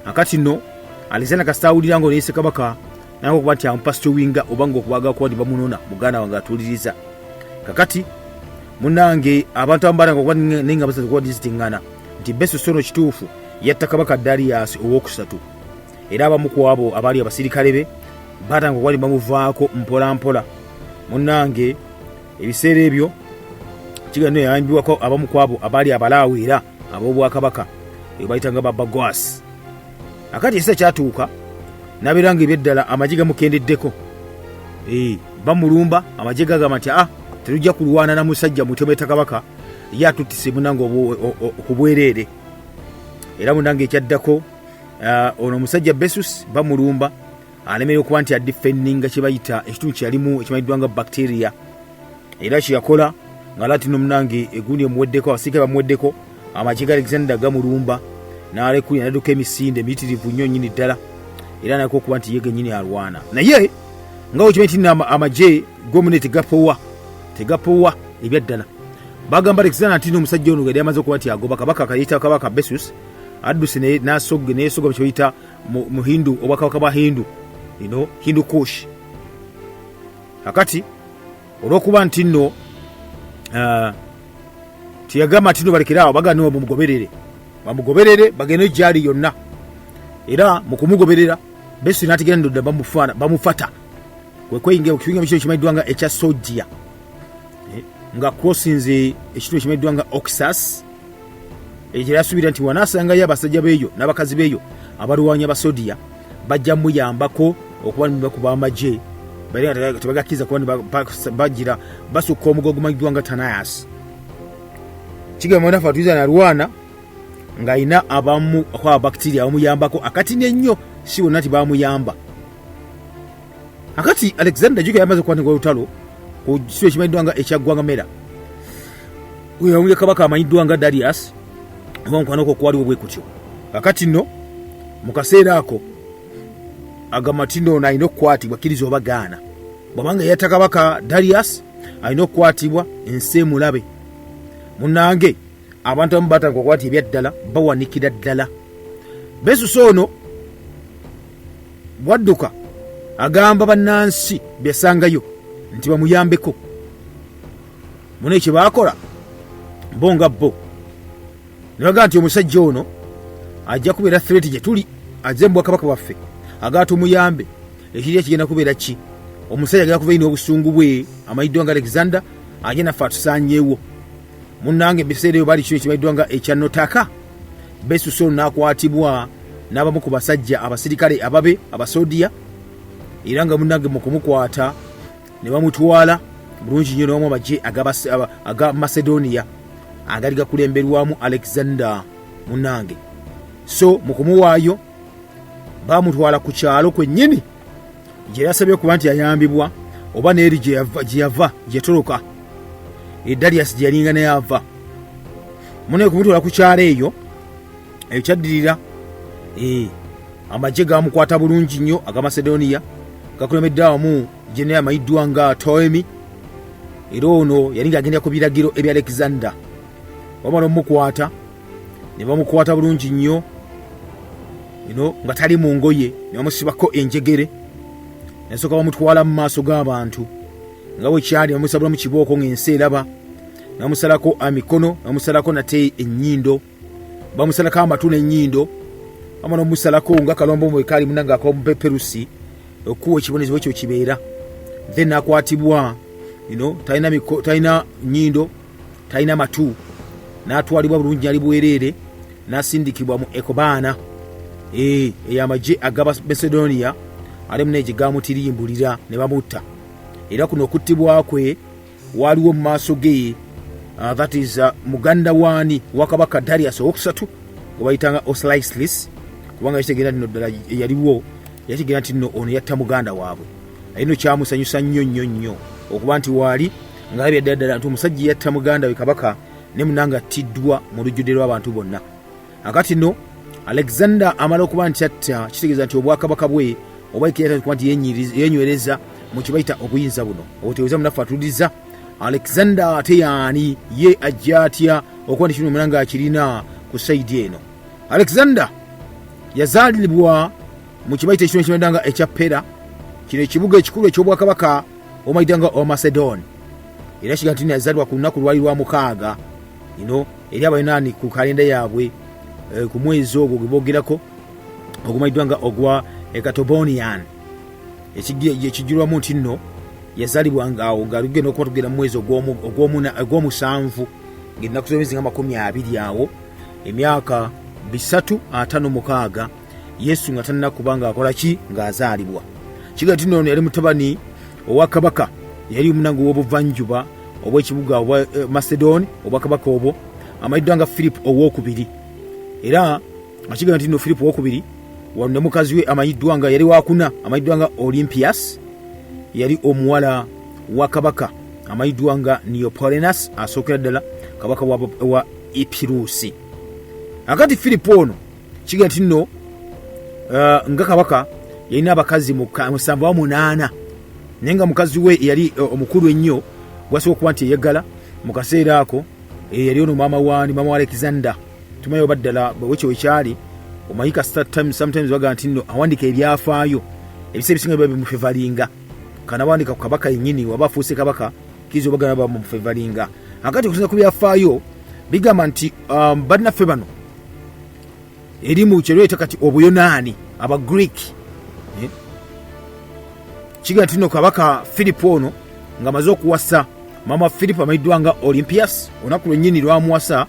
Akati nno Alexander kasitawulira ngo neese kabaka nange okuba nti amupasitowinga oba nga okubaga kuba nti bamunona muganda wange atuuliriza. Kakati munange abantu abambala nga okuba nenga basatu kuba disitingana nti Besus ono kituufu yatta kabaka Darius owookusatu. Era abamu ku abo abaali abasirikale be batanga okuba bamuvaako mpola mpola. Munange ebiseera ebyo kigano yayambiwako abamu ku abo abaali abalaawe era ab'obwakabaka bayitanga babagwasi. Akati ekiseera kyatuuka n'abeera nga ebyeddala amagye gamukendeddeko. Bamulumba amagye gagamba nti terujja kulwana na musajja mutemeta kabaka ye atuttise munange ku bwereere. Era munange ekyaddako ono omusajja Besus bamulumba alemerera okuba nti adifendinga kye bayita ekitundu kyeyalimu ekimanyiddwa nga bacteria. Era kyeyakola nga lati no munange egundi emuweddeko abasirikale bamuweddeko amagye ga Alexander gamulumba n'alekulira n'adduka emisinde miyitirivu nnyo nnyini ddala. Era nako okuba nti ye gennyini alwana naye nga wekimanyi nti amagye gomune tegapowa ebyaddala. Bagamba Alexander nti omusajja ono yali amaze okuba nti agoba kabaka akayita kabaka Besus adduse neyesoga mu kyoyita mu Hindu obwakabaka bwa Hindu Hindu Kush. Akati olw'okuba nti nno tiyagamba nti nno balekerawo bagana bamugoberere bagende gyali yonna. Era mu kumugoberera Besus n'ategera ndodda bamufata kwekweyingira mu kibiinga kino kimanyiddwa nga ekya Sodia nga crossinze ekitundu ekimanyiddwa nga Oxus. Ekyo yasuubira nti wanaasangayo abasajja beeyo n'abakazi beeyo abalwanyi abasodia bajja muyambako okuba nibakuba amagye tebagakkiriza kuba bagira basukka omugo ogumanyiddwa nga Tanayas. Kigamba nafe atuiza nalwana ng'alina abamu kwa bacteria bamuyambako akati n'ennyo si bonna nti bamuyamba. Akati Alexander Juka yamaze okukwatibwa olutalo ku kitundu ekimanyiddwa nga ekyaggwanga Mera. Oyo yawulira kabaka amanyiddwa nga Darius oba mukwano okwo kwaliwo bwe kutyo. Akati nno mu kaseera ako agamba nti nno alina okukwatibwa kkiriza oba gaana. Bw'abanga yatta kabaka Darius alina okukwatibwa ensi emulabe. Munnange abantu abamu batanga okukwata ebyaddala bawanikira ddala. Besus ono bwadduka agamba bannansi byasangayo nti bamuyambeko. Mune ekyo baakola bo nga bo ne bagamba nti omusajja ono ajja kubeera threat gye tuli azze mu bwakabaka bwaffe agaata omuyambe. Ekirya kigenda kubeera ki? Omusajja agenda kuva ino obusungu bwe amanyiddwa nga Alexander agenda ffe atusaanyeewo munnange biseera ebyo bali kino ekibayiddwa nga ekyanotaka. Besusolo n'akwatibwa n'abamu ku basajja abasirikale ababe abasodiya, era nga munnange mu kumukwata ne bamutwala bulungi nnyo n'omu amagye aga Macedonia agali gakulemberwamu Alexander munnange. So mu kumuwaayo bamutwala ku kyalo kwennyini gye yasabye kuba nti yayambibwa, oba neeri gye yava gyetoloka Darius gye yalinga naye ava. Mune kumutwala ku kyalo eyo ekyaddirira amagye gamukwata bulungi nnyo aga Macedonia gakulembedde awamu General amayiddwa nga Ptolemy, era ono yali ng'agendera ku biragiro ebya Alexander. Bamala omukwata ne bamukwata bulungi nnyo nga tali mu ngoye, ne bamusibako enjegere, nasooka bamutwala mu maaso g'abantu nga bwe kyali, bamusabula mu kibooko ng'ensi eraba, ne bamusalako emikono, ne bamusalako nate ennyindo, bamusalako amatu n'ennyindo, bamala omusalako nga kalombo mu ekaali munanga ak'omupeperusi okuwa ekibonezebwa ekyo kibeera. Then akwatibwa talina nnyindo, talina matu, n'atwalibwa bulungi ali bwereere, n'asindikibwa mu Ekobaana ey'amagye aga Macedonia alimu n'egye gamutirimbulira ne bamutta. Era kuno okuttibwa kwe waliwo mu maaso ge that is muganda waani wa kabaka Darius owokusatu gwe bayitanga Osiris, kubanga yakitegeera nno ddala yaliwo, yakitegeera nti nno ono yatta muganda waabwe. Ayino kyamusanyusa nnyo okuba nti waali ng'alabye ddala nti omusajja yatta muganda we kabaka ne munanga attiddwa mu lujjudde lw'abantu bonna. Akati nno Alexander amala okuba nti atta, kitegeeza nti obwakabaka bwe oba ekiyata kuba nti yenywereza mu kibayita obuyinza buno. Otegeeza munaffe atuliza Alexander ate yaani, ye ajja atya okuba nti kino munanga akirina ku sayidi eno. Alexander yazaalibwa mu kibayita ekino ekimanyidanga ekya Pera, kino ekibuga ekikulu eky'obwakabaka omayidanga o Macedon. Era kiga nti yazaalibwa ku lunaku lwali lwa mukaaga eri abayonaani ku kalenda yaabwe ku mwezi ogwo gwe boogerako ogumayiddwa nga ogwa Ekatobonian, ekijjulwamu nti nno yazaalibwa ngaawo ng'alugenda okuba tugenda mu mwezi ogw'omusanvu ng'ennaku z'emyezi nga 20 awo, emyaka 356 Yesu nga tanna kuba ng'akola ki ng'azaalibwa. Kiga nti nno yali mutabani owa kabaka, yali omunango w'obuvanjuba obw'ekibuga obwa Macedon, obwakabaka obwo amayiddwa nga Philip owookubiri. Era akiga nti nno Philip owookubiri ne mukazi we amayiddwa nga yali wakuna, amayiddwa nga Olympias, yali omuwala wa kabaka amayiddwa nga Neopolemos, asookera ddala kabaka wa Epirusi. Akati Philip ono kiga nti nno nga kabaka yalina abakazi 78, naye nga mukazi we yali omukulu ennyo gwasobola okuba nti eyagala mu kaseera ako yali ono maama wa Alexander. Tumayo baddala bwekyo wekyali omayika sometimes baga nti nno awandika ebyafaayo ebiseera ebisinga biba bimufevalinga, kana wandika ku kabaka yennyini waba afuuse kabaka kizo bagana bamufevalinga. Akati okusinza ku byafaayo bigamba nti bannaffe bano eri mu kyerweta kati obuyonaani aba Greek, kiga nti nno kabaka Philip ono nga amaze okuwasa mama Philip amayiddwa nga Olympias, olunaku lwennyini lwamuwasa.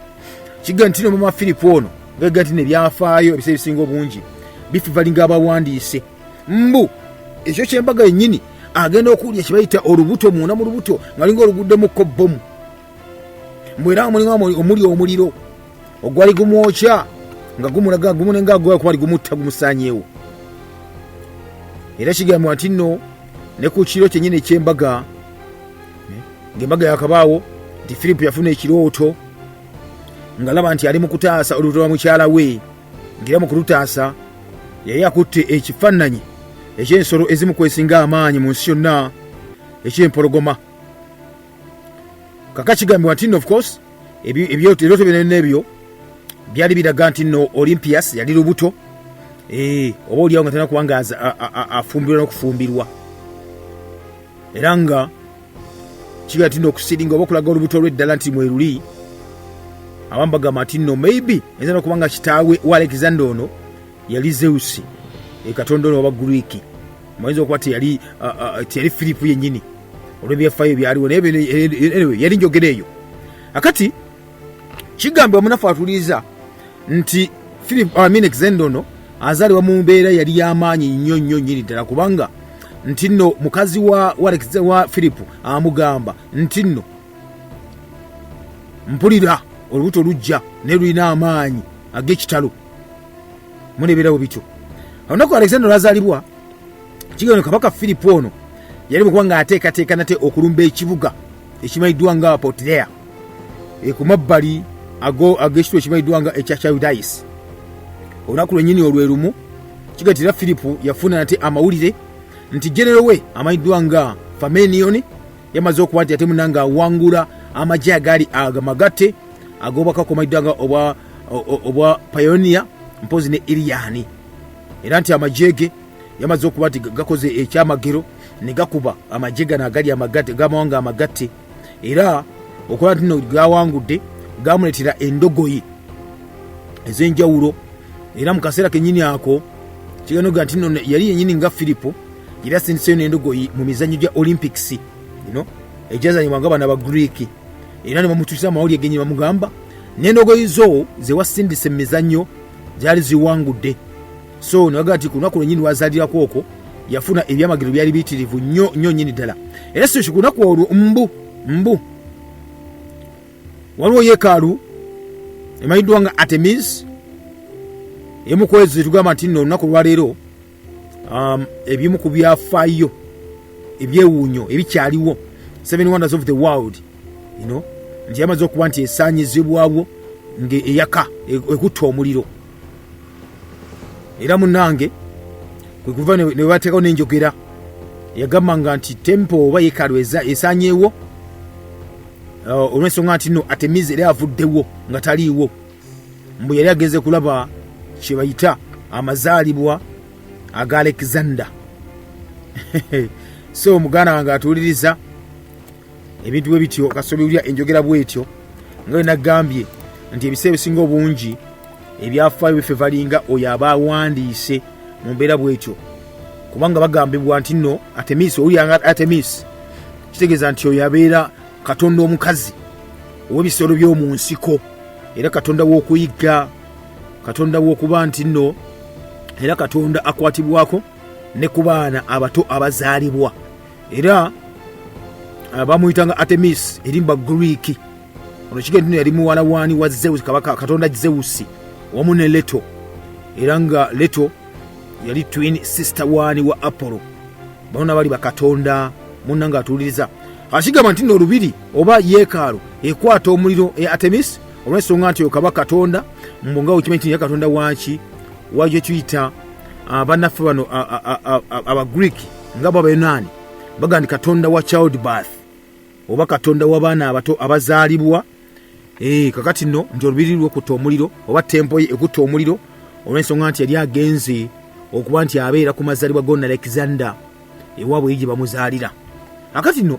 Kiga nti nno mama Philip ono ngega nti nebyafaayo ebiseera ebisinga obungi bifivalinga abawandiise mbu ekyo kyembaga yennyini agenda okuwulya kibayita olubuto munda mu lubuto ngalinga oluguddemukko bbomu, mbwera mulinga omuli omuliro ogwali gumwokya nga gumulaga gumunenga gwali gumutta gumusaanyeewo. Era kigambibwa nti nno ne ku kiro kyennyini ekyembaga, ng'embaga yakabaawo, nti Philip yafuna ekirooto ng'alaba nti ali mu kutaasa olubuto lwa mukyala we, ng'era mu kulutaasa yali akutte ekifaananyi eky'ensolo ezimu kwesinga amaanyi mu nsi yonna eky'empologoma. Kaka kigambibwa nti nno of course ebirooto byonna ebyo byali biraga nti nno Olympias yali lubuto, oba oliawo nga talina kuba nga afumbirwa n'okufumbirwa. Era nga kiga nti nno okusiringa oba okulaga olubuto lw'eddala nti mweruli, abamu bagamba nti nno maybe enza n'okuba nga kitaawe wa Alexander ono yali Zeus, katonda ono oba Greek, mayinza okuba teyali Philip yennyini olw'ebyafaayo byaliwo, naye yali njogera eyo. Akati kigambe omunafu atuliza nti Alexander ono azaalibwa mu mbeera yali y'amaanyi nnyo nnyini ddala kubanga nti nno mukazi wa Filipo amugamba nti nno mpulira olubuto lujja ne lulina amaanyi ag'ekitalo munebeerawo bityo. Olunaku Alexander lwazaalibwa kigambe kabaka Filipo ono yali mukuba ng'ateekateeka nate okulumba ekibuga ekimanyiddwa nga Potirea ku mabbali ag'ekitalo ekimanyiddwa nga ekya Chaldaeus. Olunaku lwennyini olwe lumu kigatira Filipo yafuna nate amawulire nti genero we amanyiddwa nga Famenion yamaze okuba nti ate munanga awangula amagye agaali agamagatte ag'obwakabaka amanyiddwa nga obwa Pioneer mpozi ne Iliani, era nti amagye ge yamaze okuba nti gakoze ekyamagero ne gakuba amagye gano agali amagatte gamawanga amagatte, era okola nti no gawangudde gamuletera endogoyi ez'enjawulo. Era mu kaseera kennyini ako kiganoga nti nno yali yennyini nga Filipo yali asindiseyo n'endogoyi mu mizannyo gya Olympics egyazanyibwanga bana ba Greek, era ne bamutuusa amawulire gennyini bamugamba n'endogoyi zo ze wasindise mu mizannyo zaali ziwangudde. So naga nti ku lunaku lwennyini lwazaalirako okwo yafuna ebyamagero byali biyitirivu nnyo nnyini ddala. Era si ku lunaku olwo mbu waliwo yeekaalu emanyiddwa nga Artemis emu ku ezo tugamba nti nno olunaku lwaleero ebimu ku byafaayo ebyewuunyo ebikyaliwo 7 wonders of the world nti yamaze okuba nti esaanyizibwawo ng'eyaka ekutta omuliro. Era munnange kwe kuva ne bateekawo n'enjogera yagambanga nti tempo oba yeekaalu esaanyeewo olw'ensonga nti nno Artemis era avuddewo nga taliiwo, mbu yali agenze kulaba kye bayita amazaalibwa aga Alexander. So muganda wange atuuliriza ebintu bwe bityo kasobolya enjogera bwetyo nga we nagambye nti ebiseera ebisinga obungi ebyafaayo bife balinga oyo aba awandiise mu mbeera bwetyo, kubanga bagambibwa nti nno Artemis owulyanga Artemis kitegeeza nti oyo abeera katonda omukazi ow'ebisolo by'omu nsiko, era katonda w'okuyigga, katonda w'okuba nti nno era katonda akwatibwako ne ku baana abato abazaalibwa. Era bamuyitanga Artemis erimba Greek. Ono kigenda nno yali muwala waani wa Zeus, kabaka katonda Zeus wamu ne Leto, era nga Leto yali twin sister waani wa Apollo. Bonna bali bakatonda. Munnanga atuuliriza akigamba nti nno olubiri oba yeekaalu ekwata omuliro Artemis olw'ensonga nti oyo kaba katonda mbonga okimanyi nti katonda waaki wagye tuyita bannaffe bano Abagreek nga Babenaani baga nti katonda wa childbirth oba katonda w'abaana abato abazaalibwa. Kakati nno nti olubiri lw'okutta omuliro oba tempo ye ekutta omuliro olw'ensonga nti yali agenze okuba nti abeera ku mazaalibwa gonna Alexander ewaabwe gye bamuzaalira. Akati nno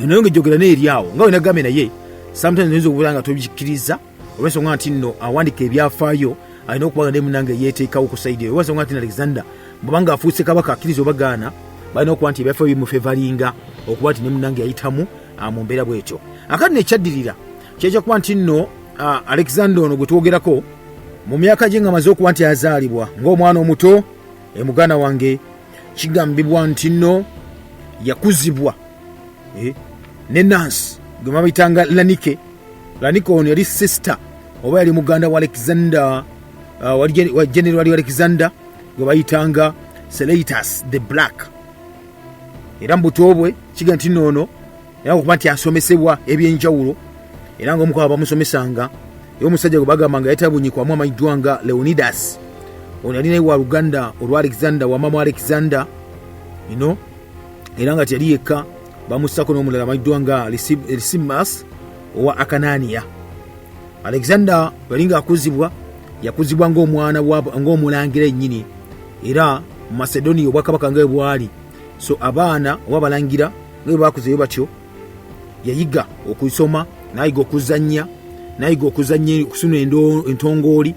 eno ngejjogera n'eri awo nga we nagambe naye sometimes nyinza okubeera nga tobikkiriza olw'ensonga nti nno awandika ebyafaayo alina okuba nga ne munnange yeeteekawo ku sayidi eyo olw'ensonga nti Alexander bw'abanga afuuse kabaka akkiriza oba gaana balina okuba nti ebyafaayo bimufevalinga okuba nti ne munnange yayitamu mu mbeera bwetyo. Akati nekyaddirira kyekyakuba nti nno Alexander ono gwe twogerako mu myaka gye nga amaze okuba nti azaalibwa ng'omwana omuto muganda wange kigambibwa nti nno yakuzibwa ne Nansi gwe babayitanga Lanike. Lanike ono yali sister oba yali muganda wa Alexander wa general Alexander gwe bayitanga Selatus the Black. Era mbuto bwe kiga nti noono era okuba nti asomesebwa ebyenjawulo, era nga omukwaba bamusomesanga omusajja gwe bagambanga yatabunyikwamu amanyiddwa nga Leonidas. Ono yali naye wa Luganda olwa Alexander wa mama Alexander era nga tiyali yekka, bamussako n'omulala amanyiddwa nga Lysimas owa Akanania. Alexander balinga yakuzibwa ng'omulangira ennyini, era mu Macedonia obwakabaka nga bwali. So abaana oba balangira nga bakuzeyo batyo yayiga okusoma, nayiga okuzannya, nayiga okusuna entongooli,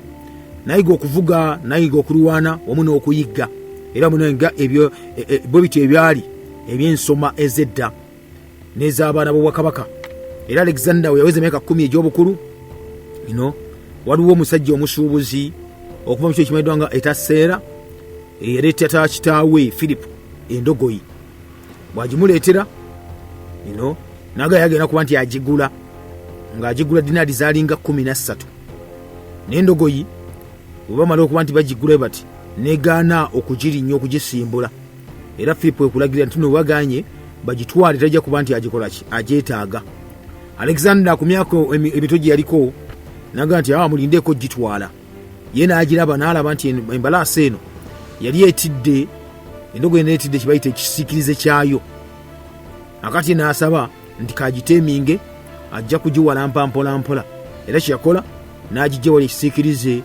nayiga okuvuga, nayiga okulwana wamu n'okuyigga. Era munenga ebyo bwe bityo ebyali ebyensoma ezedda n'ez'abaana b'obwakabaka. Era Alexander we yaweza emyaka 10 egy'obukulu waliwo omusajja omusuubuzi okuva mu kyo kimanyiddwa nga etaseera yaleetera kitaawe Philip endogoyi. Bwagimuleetera naga yagenda kuba nti agigula, ng'agigula dinaali zaalinga 13. N'endogoyi bwe bamala okuba nti bagigula bati negaana okugirinnya okugisimbula. Era Philip ekulagira nti waganye bagitwale tajja kuba nti agikola ki agyetaaga. Alexander ku myaka emito gye yaliko naga nti mulindeeko gitwala. Ye n'agiraba n'alaba nti embalaasi eno yali etidde, endogoyi neetidde kibayita ekisiikirize kyayo. Akati n'asaba nti kagiteeminge ajja kugiwala mpola. Era kyeyakola n'agijja wali ekisiikirize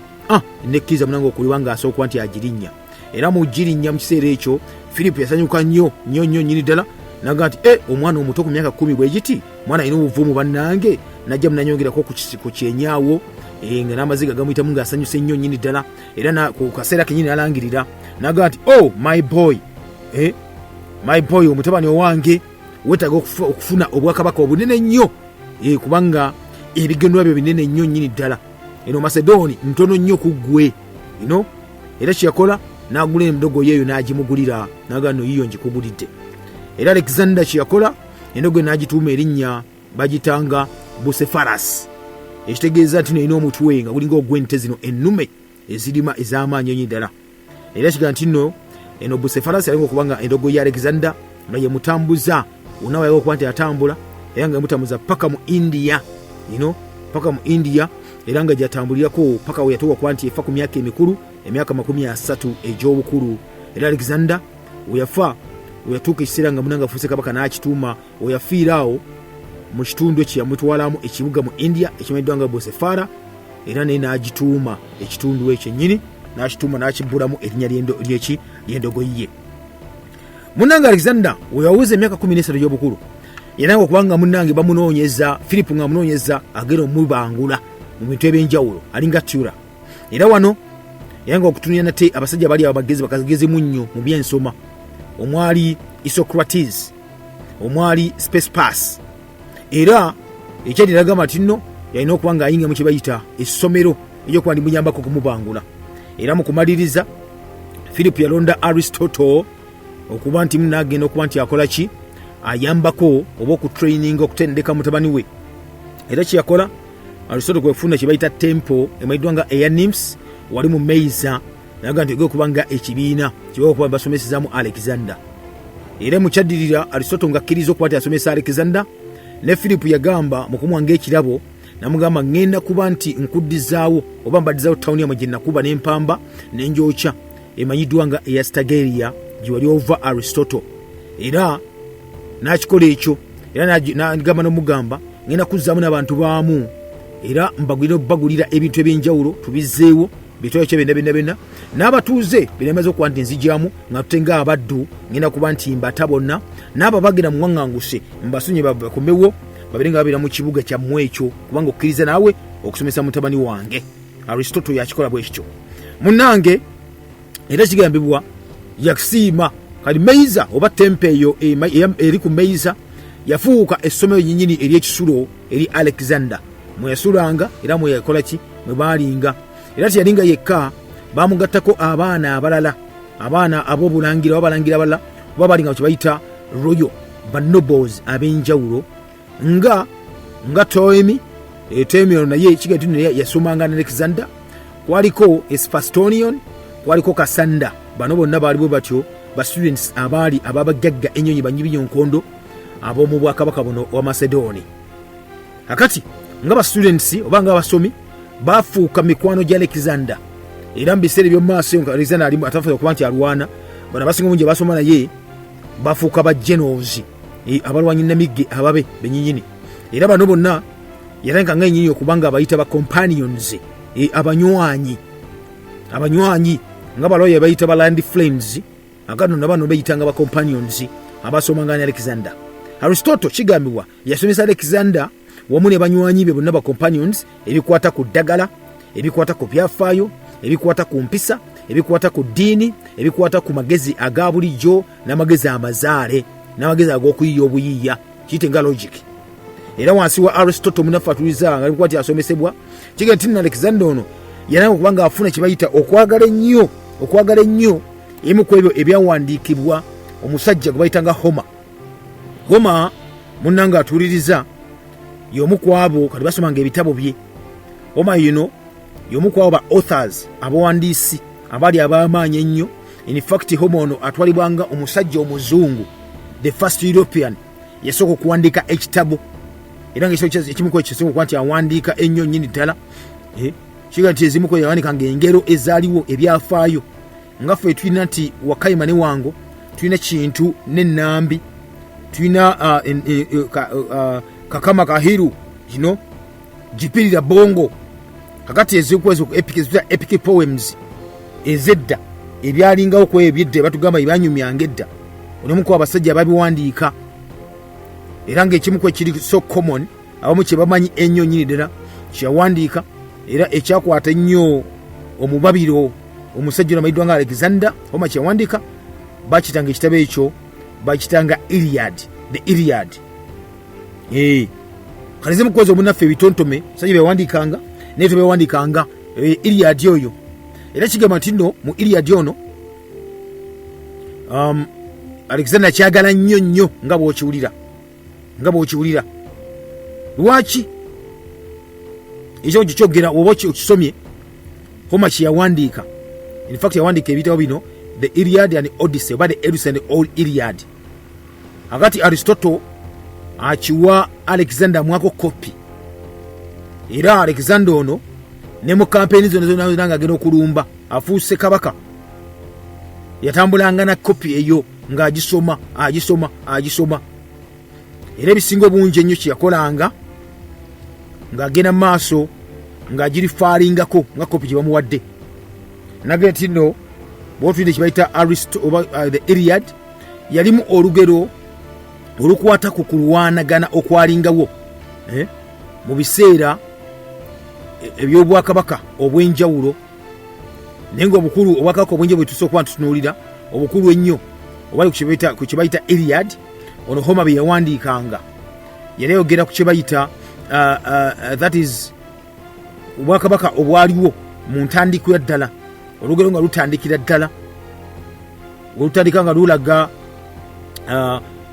nekkiriza munange okuliwa ng'asooka nti agirinnya. Era mu girinnya mu kiseera ekyo Philip yasanyuka nnyo nnyini ddala. Naga nti omwana omuto ku myaka 10 bwe giti, mwana alina obuvumu bannange, najja munanyongerako ku kyenyaawo nga n'amaziga gamuyitamu ng'asanyuse nnyo nnyini ddala. Era ku kaseera kenyini alangirira naga nti my boy omutabani owange weetaaga okufuna obwakabaka obunene nnyo, kubanga ebigendwa byo binene nnyo nnyini ddala. Masedoni ntono nnyo ku ggwe. Era kyeyakola n'agula endogoyi eyo n'agimugulira, naga nno yiyo ngikugulidde. Era Alexander kyeyakola endogoyi n'agituuma erinnya bagitanga Bucephalus, ekitegeeza nti erina omutwe nga gulinga ogw'ente zino ennume ezirima ez'amaanyi ennyo ddala. Era kiga nti eno Bucephalus yalinga okuba nga endogoyi ya Alexander nga yemutambuza onawayo okuba nti atambula, era nga yemutambuza paka mu India, paka mu India, era nga gyatambulirako paka we yatuuka kuba nti efa ku myaka emikulu, emyaka 30 egy'obukulu. Era Alexander weyafa weyatuuka ekiseera nga munanga afuuse kabaka n'akituuma, weyafiiraawo mu kitundu ekiyamutwalamu ekibuga mu India ekimanyiddwa nga Bucephara. Era naye n'agituuma ekitundu ekyo nnyini, n'akituuma n'akibbulamu erinnya ly'endogoyi ye. Munanga Alexander weyawuza emyaka 13 egy'obukulu, era nga okubanga munange bamunoonyeza, Philip nga amunoonyeza agenda omubangula mu bintu ebyenjawulo alinga Tura. Era wano yanga okutunira nate abasajja bali abagezi bakagezi munnyo mu byensoma, omwali Isocrates, omwali Spespas. Era ekyadiraga matino yalina okuba nga ayinga mu kye bayita essomero ery'okuba ndi muyambako kumubangula. Era mu kumaliriza Philip yalonda Aristotle okuba nti munagenda okuba nti akola ki ayambako oba okutraining okutendeka mutabani we. Era kyeyakola Aristotle kwefuna kye bayita temple emanyiddwa nga eya Nymphs wali mu Meiza, naga nti okuba nga ekibiina kyebakuba basomesezaamu Alexander. Era mu kyaddirira Aristotle nga akkiriza okuba nti asomesa Alexander, ne Philip yagamba mu kumuwanga ekirabo namugamba ngenda kuba nti nkuddizaawo oba mbadizaawo tawuni yamwe gye nakuba n'empamba n'enjokya emanyiddwa nga eya Stageria gye wali ova Aristotle. Era n'akikola ekyo, era n'agamba n'omugamba ngenda kuzzaamu n'abantu baamu, era mbagulira ebintu ebyenjawulo tubizzeewo bitwayo kye benna n'abatuuze biremeze okuba nti nzijyamu nga tutenga abaddu ngenda kuba nti mbata bonna, n'abo bagenda muwaŋŋanguse mbasonye bakomewo babere nga babeera mu kibuga kyammwe ekyo, kubanga okkiriza naawe okusomesa mutabani wange. Aristotle yakikola bwe kityo munnange. Era kigambibwa yakusiima kali Meiza oba tempe eyo eri ku Meiza yafuuka essomero nyinyini ery'ekisulo eri Alexander mwe yasulanga era mwe yakola ki mwe baalinga. Era tiyalinga yekka, bamugattako abaana abalala, abaana ab'obulangira abalangira abalala oba balinga kye bayita royal banobles ab'enjawulo nga Toemi. Toemi ono naye kiga naye yasomanga ne Alexander. Kwaliko Esphastonion, kwaliko Kasanda. Bano bonna baali bwe batyo ba students abaali ababagagga ennyonyi banyibiyonkondo ab'omu bwakabaka buno wa Macedoni. Akati nga ba students oba nga abasomi bafuuka mikwano gya Alexander. Era mu biseera eby'omu maaso nga Alexander alimu atafuza okuba nti alwana, bano abasinga obungi basoma naye bafuuka ba generals, abalwanyi namigge ababe benyinyini. Era bano bonna yalanga nga ennyini okubanga abayita ba companions, abanywanyi nga baloya bayita ba land flames, agano nabano bayitanga ba companions abasomanga ne Alexander. Aristotle kigambibwa yasomesa Alexander wamu ne banywanyi be bonna ba companions ebikwata ku ddagala, ebikwata ku byafaayo, ebikwata ku mpisa, ebikwata ku ddiini, ebikwata ku magezi aga bulijjo n'amagezi amazaale n'amagezi ag'okuyiya obuyiiya, kiyite nga logic. era wansi wa Aristotle munafatuliza nga likwati asomesebwa kiga nti Alexander ono yananga kubanga afuna kibayita okwagala ennyo emu ku ebyo ebyawandiikibwa omusajja gwe bayitanga Homer munnanga atuuliriza y'omu ku abo kati basomanga ebitabo bye. Homer yuno y'omu ku abo ba authors abawandiisi abaali ab'amaanyi ennyo. In fact Homer ono atwalibwanga omusajja omuzungu, the first European yasooka okuwandiika ekitabo era ng'ekimu ku ekyo kisobola okuba nti awandiika ennyo nnyini ddala. Kiga nti ezimu ku yawandiikanga engero ezaaliwo ebyafaayo nga ffe tulina nti Wakayima ne Wango, tulina Kintu n'Ennambi, tulina Kakama Kahiru, Jipirira Bongo. Kakati ezikwezo epic poems ezedda ebyalingawo ku ebyedda batugamba ebyanyumyanga edda, onomu ku abasajja babiwandiika era ng'ekimu ku ekiri so common abamu kye bamanyi ennyo nnyini ddala kyawandiika era ekyakwata ennyo omubabiro omusajja ono amanyiddwa nga Alexander Homer kyawandiika bakitanga ekitabo ekyo bakitanga the Iliad. Kale zimu kwezi omunaffe ebitontome sajja byawandiikanga naye tebewandiikanga Iliad oyo. Era kigamba nti nno mu Iliad ono Alexander kyagala nnyo nga bw'okiwulira. Lwaki? Ekyo kyogera oba okisomye Homer kye yawandiika. In fact yawandiika ebitabo bino the Iliad and Odyssey oba the Odyssey and the Old Iliad. Agati Aristotle akiwa Alexander mwako kopi. Era Alexander ono ne mu kampeni zonna nga agenda okulumba afuuse kabaka yatambulanga na kopi eyo ng'agisoma. Era ebisinga obungi ennyo kyeyakolanga ng'agenda mu maaso ng'agirifaalingako nga kopi gye bamuwadde. Nagenda nti nno bw'otulinde kibayita Aristotle oba the Iliad yalimu olugero olukwata ku kulwanagana okwalingawo mu biseera eby'obwakabaka obw'enjawulo, naye ng'obukulu obwakabaka obw'enjawulo bwe tusobola okuba ntutunuulira obukulu ennyo obali ku kye bayita Iliad ono Homer bye yawandiikanga. Yali ayogera ku kye bayita that is obwakabaka obwaliwo mu ntandikwa ddala, olugero nga lutandikira ddala olutandika nga lulaga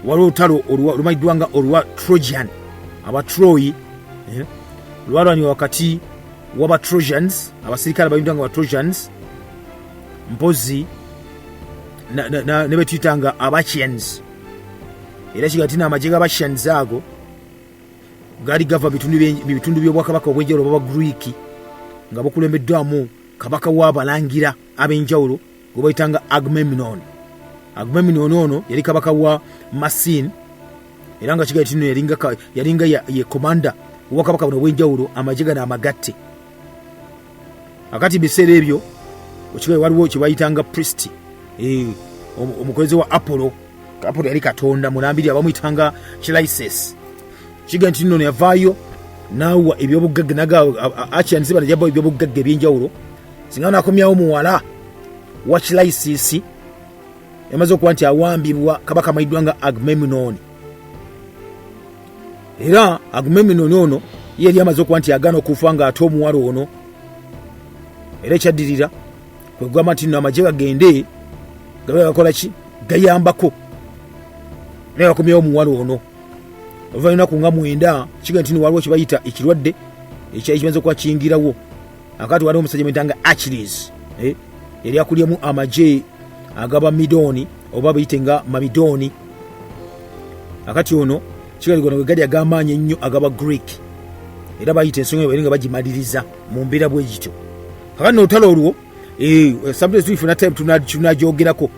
waliwo olutalo lumanyiddwa nga olwa Trojan, Abatroyi lwalwanibwa wakati w'aba Trojans, abasirikale bayiddwa nga Trojans mpozi ne betuyitanga Abachians. Era kigati n'amagye g'Abachians ago gaali gava bitundu by'obwakabaka obw'enjawulo baba Greek nga bukulembeddwamu kabaka w'abalangira ab'enjawulo gwe bayitanga Agamemnon ono yali kabaka wa Masin era nga kigati nno yalinga ye komanda w'obwakabaka buno obw'enjawulo amagye gano amagatte. Akati biseera ebyo okigaye waliwo kye bayitanga priest omukolezi wa Apollo yali katonda mulambiri abamuyitanga Chilices. Kiga nti nno yavaayo n'awa ebyobugagga naga Achians bana jabba ebyobugagga ebyenjawulo singa nakomyawo muwala wa Chilices yamaze okuba nti awambibwa kabaka amanyiddwa nga Agamemnon. Era Agamemnon ono yali amaze okuba nti yagaana okufa nga ate omuwala ono. Era ekyaddirira kwe kugamba nti nno amagye gagende gakola ki gayambako naye bakomyawo omuwala ono. Oluvannyuma ku nga 9 kiga nti waliwo kye bayita ekirwadde ekyali kimaze okuba kiyingirawo. Akati waliwo omusajja mwentanga Achilles yali akulyemu amagye agaba Midoni oba bayite nga Mabidoni. Akati ono kigaligona gali agamaanyi ennyo agaba Greek era bayita ensonga bali nga bagimaliriza mu mbeera bwe gityo. Kakati n'olutalo olwo sometimes tuyifuna time tunagyogerako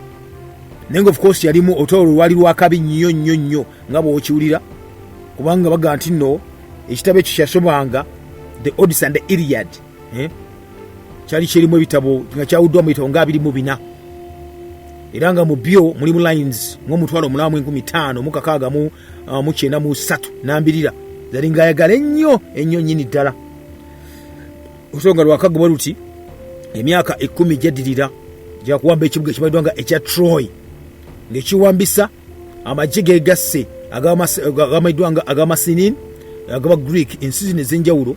naye of course yalimu olutalo olwo lwali lwakabi nnyo nga bw'okiwulira kubanga baga nti nno ekitabo ekyo kyasomanga the Odyssey and the Iliad kyali kirimu ebitabo nga kyawuddwa mu bitabo nga 24 era nga mu byo mulimu lines ng'omutwalo 15,693 zali ng'ayagala ennyo nnyini ddala. Olusonga lwakagobwa luti emyaka 10 gyaddirira gyakuwamba ekibuga ekimanyiddwa nga ekya Troy ng'ekiwambisa amagye geegasse agamanyiddwa nga agamasinin agaba Greek ensi zino ez'enjawulo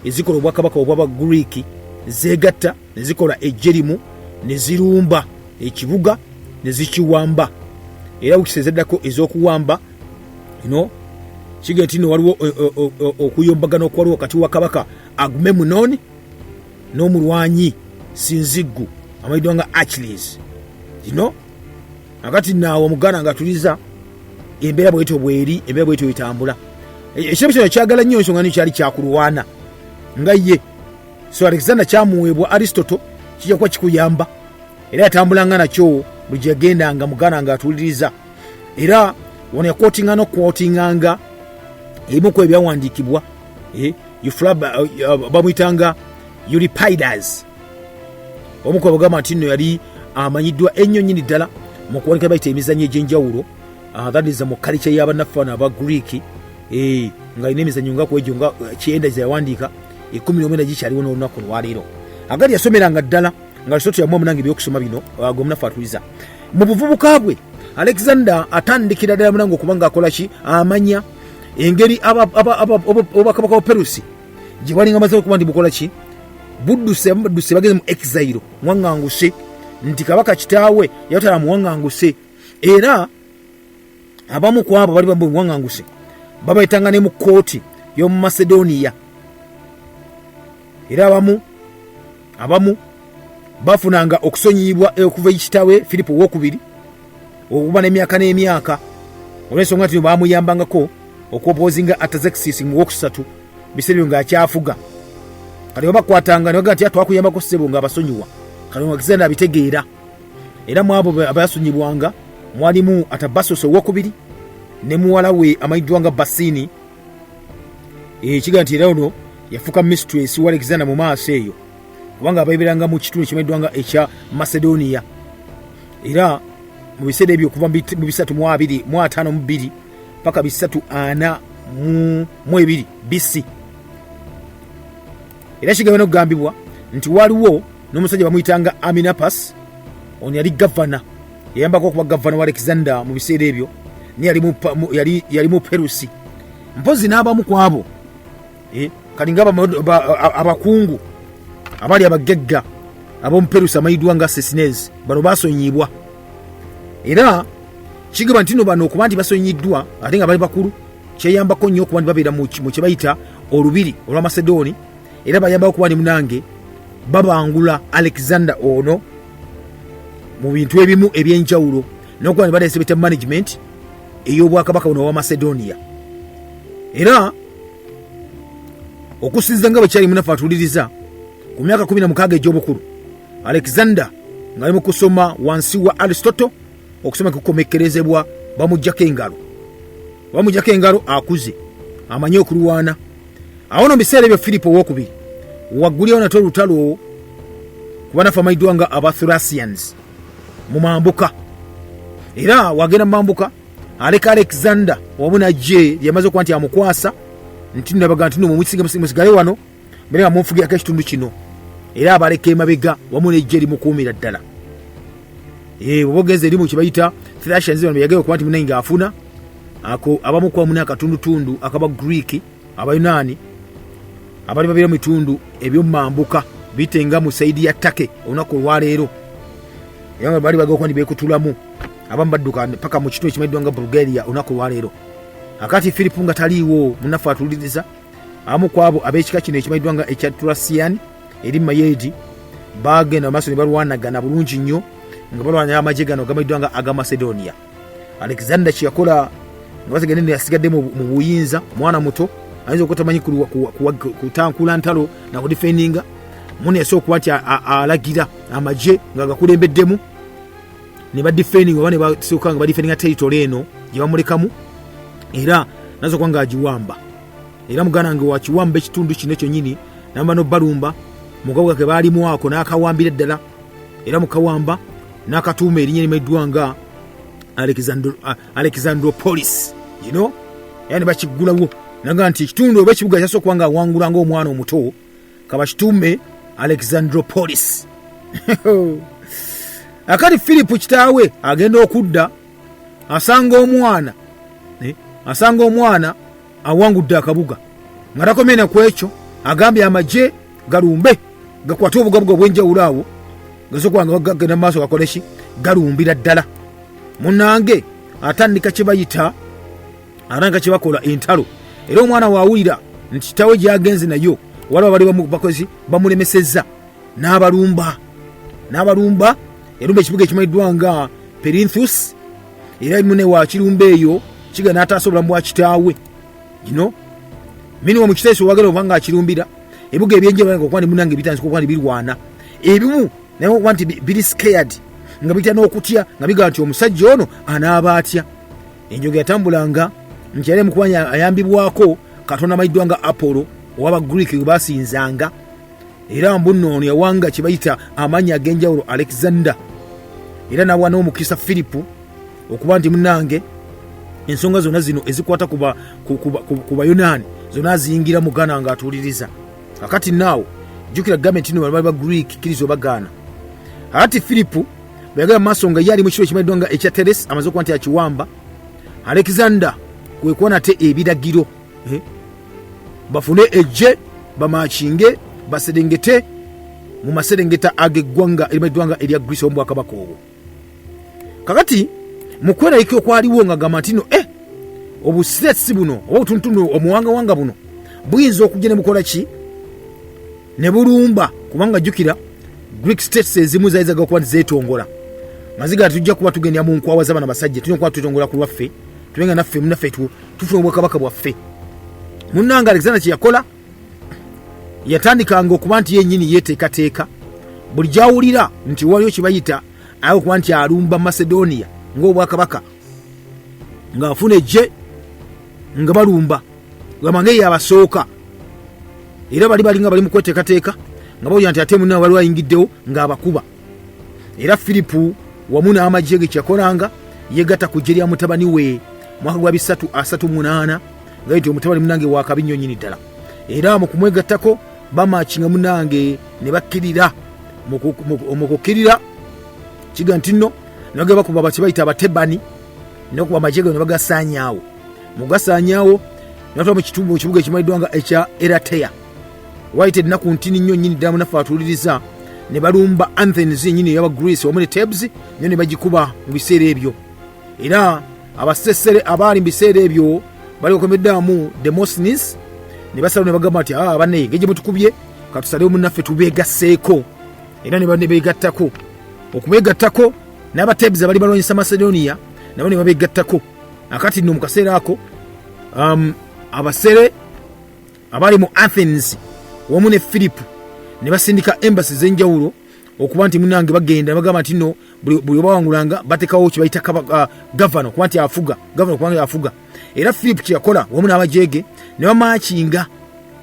ezikola obwakabaka obwaba Greek zegatta ne zikola ejjerimu ne zirumba ekibuga ne zikiwamba era ukisezeddako ez'okuwamba kigenti no waliwo okuyombagana okwaliwo kati wa kabaka agume munoni n'omulwanyi sinziggu amaidwa nga Achilles akati naawe omuganda nga tuliza embeera bwetyo bweri embeera bwetyo etambula ekirabo kino kyagala nnyo ensonga ni kyali kyakulwana nga ye so Alexander kyamuweebwa Aristotle kijja kuba kikuyamba era yatambulanga nakyo buli gyeyagendanga muganda nga atuliriza era wano yakootinganga n'okwotinganga ebimu ku ebyawandiikibwa bamuyitanga Euripides omu ku bagamba nti nno yali amanyiddwa ennyo nnyini ddala mu kuwanika bayita emizannyo egy'enjawulo that mu kalica y'abannaffe bano aba Greek nga alina emizannyo nga kwegyo nga kyenda ze yawandiika 19 gikyaliwo n'olunaku lwaleero agati yasomeranga ddala nga Aristotle yamuwa munange ebyokusoma bino gwe munaffe atuliza mu buvubuka bwe Alexander atandikira ddala munange okuba nga akola ki amanya engeri obwakabaka wa Perusi gye balinga amaze okuba nti bukola ki budduse bageze mu exile muwaŋŋanguse nti kabaka kitaawe yatala muwaŋŋanguse era abamu ku abo bali bambu muwaŋŋanguse babayitanga ne mu kooti y'omu Macedonia era abamu bafunanga okusonyiyibwa okuva ekitaawe Filipo II okuba n'emyaka n'emyaka olw'ensonga nti baamuyambangako okwopozinga Artaxerxes mu wokusatu biseebyo ng'akyafuga kati babakwatanga ne bagaa nti twakuyambako ssebo nga abasonyiwa kati Alexander abitegeera era mu abo abayasonyibwanga mwalimu Atabasos II ne muwala we amayiddwa nga Basini kiga nti era ono yafuuka mistress wa Alexander mu maaso eyo kubanga abayiberanga mu kitundu kimayiddwa nga ekya Macedonia era mu biseera ebyo okuva mu 352 paka 342 BC era kigabana okugambibwa nti waliwo n'omusajja bamuyitanga Aminipas ono yali gavana yayambako okuba gavana wa Alexander mu biseera ebyo yali mu Perusi mpozi n'abamu ku abo kati nga abakungu abali abagagga ab'omu Perusi amayiddwa nga Sesines bano basonyibwa era kigamba nti no bano okuba nti basonyiddwa ate nga bali bakulu kyeyambako nnyo okuba nti babeera mu kye bayita olubiri olwa Macedoni era bayambako okuba nti munange babangula Alexander ono mu bintu ebimu ebyenjawulo n'okuba nti baleese bita management ey'obwakabaka buno owa Macedonia era okusinziza nga bwe kyali munaffe atuliriza ku myaka 16 egy'obukulu Alexander ng'ali mu kusoma wansi wa Aristotle okusoma kukomekkerezebwa bamuggyako engalo akuze amanye okulwana awo no mu biseera ebyo Filipo II waggulirawo nate olutalo kuba naffe amayiddwa nga Abathracians mu mambuka era wagenda mu mambuka aleka Alexander wamu najje yamaze okuba nti amukwasa nti nabaga nti musigale wano mbere nga munfugirako ekitundu kino era abaleka emabega wamu nejje limukuumira ddala bwogeze eri mu kibayita Thracians bano yagala okuba nti munange Afuna abamu kuba muna akatundutundu akaba Greek Abayunaani abali babeera mu bitundu ebyomumambuka bitenga mu saidi ya Take olunaku olwaleero era nga bali bagala okuba nti beekutulamu abamu badduka paka mu kitundu ekimayiddwa nga Bulgaria olunaku olwaleero akati Filipo nga taliiwo munaffe atuliriza abamu ku abo ab'ekika kino ekimayiddwa nga ekya Thracian eri Mayedi bagenda maaso ne balwanagana bulungi nnyo nga balwanira amagye gano gamayiddwa nga aga Macedonia. Alexander kyeyakola nga basigade yasigadde mu buyinza mwana muto ayinza okutamanyi kutankula ntalo na kudifendinga muni yasooka okuba nti alagira amagye nga gakulembeddemu ne badifendinga oba ne basooka nga badifendinga territory eno gye bamulekamu era nazo kuba nga agiwamba era muganda nge wakiwamba ekitundu kino kyonyini namba n'obbalumba mukabuga ke baalimu ako n'akawambira ddala era mukawamba n'akatuuma erinnya limayiddwa nga Alexandropolis yani bakiggulawo naga nti ekitundu oba ekibuga kyasooka okuba nga awangula ng'omwana omuto kabakituume Alexandropolis. Akati Filipo kitaawe agenda okudda asanga omwana awangudde akabuga ngarakomena kwecho agambye amaje galumbe gakwata obugabo obwenjawulo awo gasokwanga gagenda maaso gakoleshi galumbira ddala munnange atandika kibayita aranga kibakola entalo era omwana waawulira nti kitawe gyagenze nayo waliwo bali bakozi bamulemesezza n'abalumba erumba ekibuga ekimanyiddwa nga Perinthus era mune wa kirumba eyo kiga n'ataasa obulamu bwa kitaawe gino miniwo mu kiteeso wagala obanga akirumbira ebibuga ebyenjawulo okuba ndi munange bitandika okuba ndi birwana ebimu naye okuba nti biri scared nga bitya n'okutya nga bigaa nti omusajja ono anaaba atya enjoga yatambulanga nti yali mukuba ayambibwako katonda amayiddwa nga Apollo ow'Abagreek gwe basinzanga era mbunno ono yawanga kibayita amannya ag'enjawulo Alexander era nawa n'omukisa Philipu okuba nti munange ensonga zonna zino ezikwata ku Bayonaani zonna ziyingira mu Ghana nga atuuliriza kakati naawo jjukira gavumenti ino bali ba Greek kirizo bagaana ati Philipu bweyagala maaso nga yali mu kiro ekimanyiddwa nga ekya Teres amaze okuba nti akiwamba Alexander kwe kuwona ate ebiragiro bafune ejje bamakinge baserengete mu maserengeta ag'eggwanga erimanyiddwa nga erya Greece omubwakabaka obwo kakati mu kwerayika okwaliwo nga gamba nti no obusitesi buno oba obutunutunu omuwangawanga buno buyinza okujja ne bukola ki ne bulumba kubanga jjukira Greek states ezimu zayizaga okuba nti zeetongola maziga tujja kuba tugenda mu nkwawa z'abaana basajja tulina okuba tutongola ku lwaffe tubenga naffe munaffe tufuna obwakabaka bwaffe munnanga Alexander kye yakola yatandikanga okuba nti yennyini yeeteekateeka buli gyawulira nti waliwo kibayita aye okuba nti alumba Macedonia ng'obwakabaka ng'afuna ejje nga balumba gamange yabasooka era balinga bali mu kweteekateeka nga bawulira nti ate munnawe waliwo ayingiddewo ng'abakuba era Philipu wamu n'amagye ge kyakolanga yegatta ku ggye lya mutabani we mwaka gwa 338 ngaiti omutabani munange wakabi nnyo nnyini ddala era mu kumwegattako bamakinga munange ne bakkirira mu kukkirira kiga nti nno nage bakuba bakibayita abatebani n'okuba amagye ge ne bagasaanyaawo mu gasaanyaawo natwa mu kibuga ekimanyiddwa nga ekya Eratea waite ennaku ntini nnyo nnyini ddala munaffe atuuliriza ne balumba Athens yennyini ey'Abagreece wamu ne Thebes nyo ne bagikuba mu biseera ebyo era abasesere abaali mu biseera ebyo bali okomeddamu Demosthenes ne basalawo ne bagamba nti banne ng'egye mutukubye katusalewo munnaffe tubeegasseeko era ne beegattako okubeegattako n'Abatebes abali balwanyisa Macedonia nabo ne babeegattako akati nno mu kaseera ako abasere abali mu Athens wamu ne Philipu ne basindika embassy z'enjawulo okuba nti munange bagenda bagamba nti nno buli obawangulanga batekawo kibayita gavana okuba nti afuga gavana kubanga yafuga era Philipu kyeyakola wamu n'abajeege ne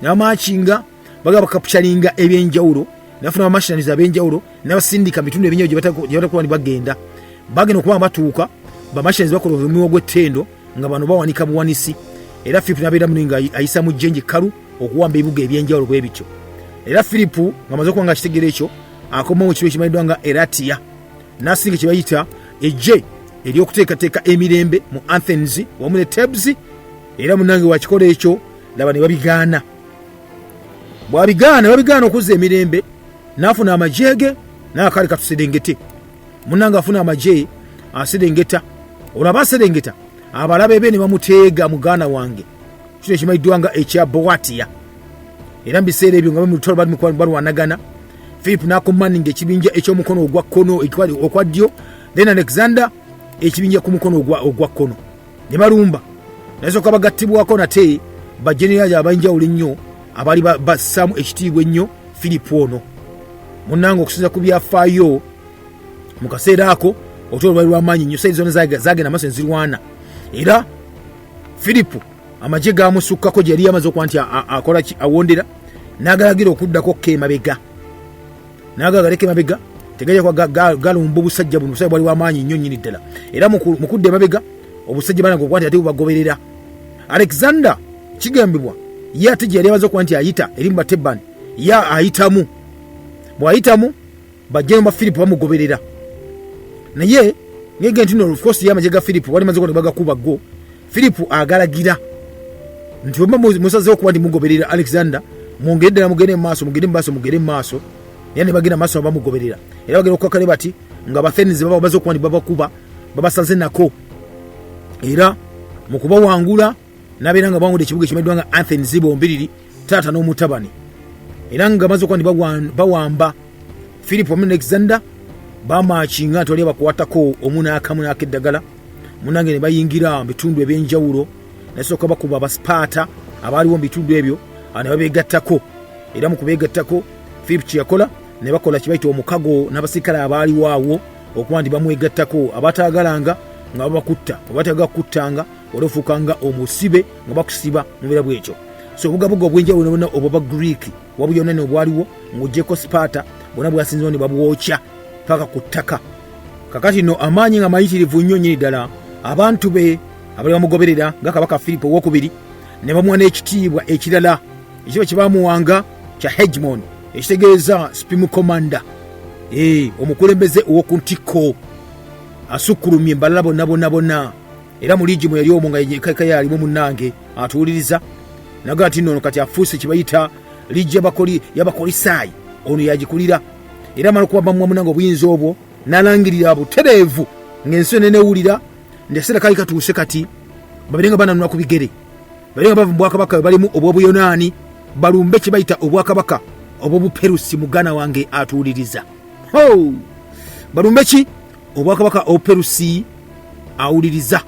bamakinga baga bakapushalinga ebyenjawulo nafuna abamashinaries ab'enjawulo n'abasindika mitundu ebinyewo gye batakuba ni bagenda okuba batuuka bamashinaries bakola omulimu gw'ettendo nga bano bawanika buwanisi era Philipu n'abeera muni nga ayisa mu jjenje kkalu okuwamba ebibuga ebyenjawulo bwe bityo era Philipu ng'amaze okuba nga akitegera ekyo akoma mu kiro ekimanyiddwa nga Eratia n'asinga kye bayita ejje ery'okuteekateeka emirembe mu Athens wamu ne Thebes era munange wakikola ekyo laba ne babigaana babigaana okuzza emirembe n'afuna amajeege n'akali katuserengete munange afuna amaje aserengeta olaba aserengeta abalabe be ne bamuteega muganda wange kino ekimanyiddwa nga ekya Boatia era mu biseera ebyo nga bali mu lutalo balwanagana Philipu n'akomaninga ekibinja eky'omukono ogwa kkono okwa ddyo then Alexander ekibinja ku mukono ogwa kkono ne balumba nasooka bagattibwako nate bajenerali abayinjawulo ennyo abaali bassaamu ekitiibwa ennyo Philipu ono munnanga okusinza ku byafaayo mu kaseera ako olutalo lwali lw'amaanyi nnyo saidi zonna zagenda maaso ne zirwana era Philipu amagye gaamusukkako gye yali yamaze okuba nti akola awondera n'agalagira okuddako emabega n'agagaleka emabega tegajja kuba galumba obusajja buno obusajja bwali w'amaanyi nnyo nnyini ddala era mu kudda emabega obusajja banange okuba nti ate bubagoberera Alexander kigambibwa ye ate gye yali amaze okuba nti ayita eri mu Batebani ye ayitamu bw'ayitamu bajja ba Philipu bamugoberera naye ngege nti no of course ye amagye ga Philipu bali maze okuba ne bagakuba go Philipu agalagira nti bwe musazeewo okuba ndi mugoberera Alexander mwongedde mugende mu maaso yani bagenda maaso abamugoberera era bagenda okukakale bati nga Athens baba bazo okuba ndi babakuba babasaze nako era mu kubawangula nabeera nga bawangudde ekibuga ekimanyiddwa nga Athens bombiriri taata n'omutabani era nga bamaze okuba ndi bawamba Philip wamu Alexander bamaakinga nti wali bakwatako omunaakamu n'akeddagala munange ne bayingira mu bitundu ebyenjawulo nasooka bakuba abaspaata abaaliwo mu bitundu ebyo ne babeegattako era mu kubeegattako Philip kye yakola ne bakola kibayita omukago n'abasirikale abaaliwo awo okuba nti bamwegattako abataagalanga nga babakutta obataaga kuttanga olwofuukanga omusibe nga bakusiba mu bira bwekyo so obugabuga obwenjawulo bonna obwo ba Greek wabuyonene obwaliwo ng'ogyeko Sparta bonna bwasinziro ne babwokya paka ku ttaka kakati no amaanyi nga mayitirivu nnyo nnyini ddala abantu be abali bamugoberera nga kabaka Philip II ne bamuwa n'ekitiibwa ekirala ekiba kye baamuwanga kya hegemon ekitegeeza supreme commander omukulembeze ow'oku ntikko asukkulumye embalala bonna era mu ligimu yali omwo nga yekaka yalimu munnange atuwuliriza naga ati nno kati afuuse kye bayita ligi y'abakolisaayi ono yagikulira era amala okuba bamuwa munange obuyinza obwo n'alangirira butereevu ng'ensi nenewulira ndesera kali katuuse kati baberenga bananula ku bigere baberenga bava mu bwakabaka balimu obw'obuyonaani balumbe kye bayita obwakabaka obw'obuperusi mugana wange atuwuliriza balumbe ki obwakabaka obuperusi awuliriza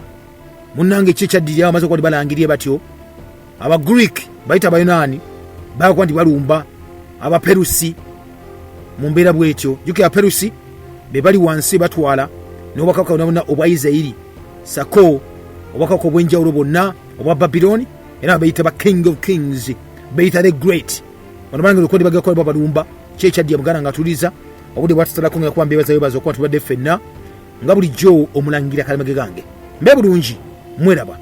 munnange kye kyaddirira bamaze okuba balangirire batyo abagreek bayita abayonaani bakuba nti balumba abaperusi mu mbeera bwetyo jukira abaperusi be bali wansi batwala n'obwakabaka bonna obwa Isirayiri sako obwakabaka obw'enjawulo bonna obwa Babyloni era bayita ba king of kings bayita the great bano bange lukondi bagakola babalumba kyekyaddiya muganda nga atuliza obudde bwatusalako nga kuba mbeebaza bebaza okuba tubadde ffenna nga bulijjo omulangira kalemage gange mbe bulungi mweraba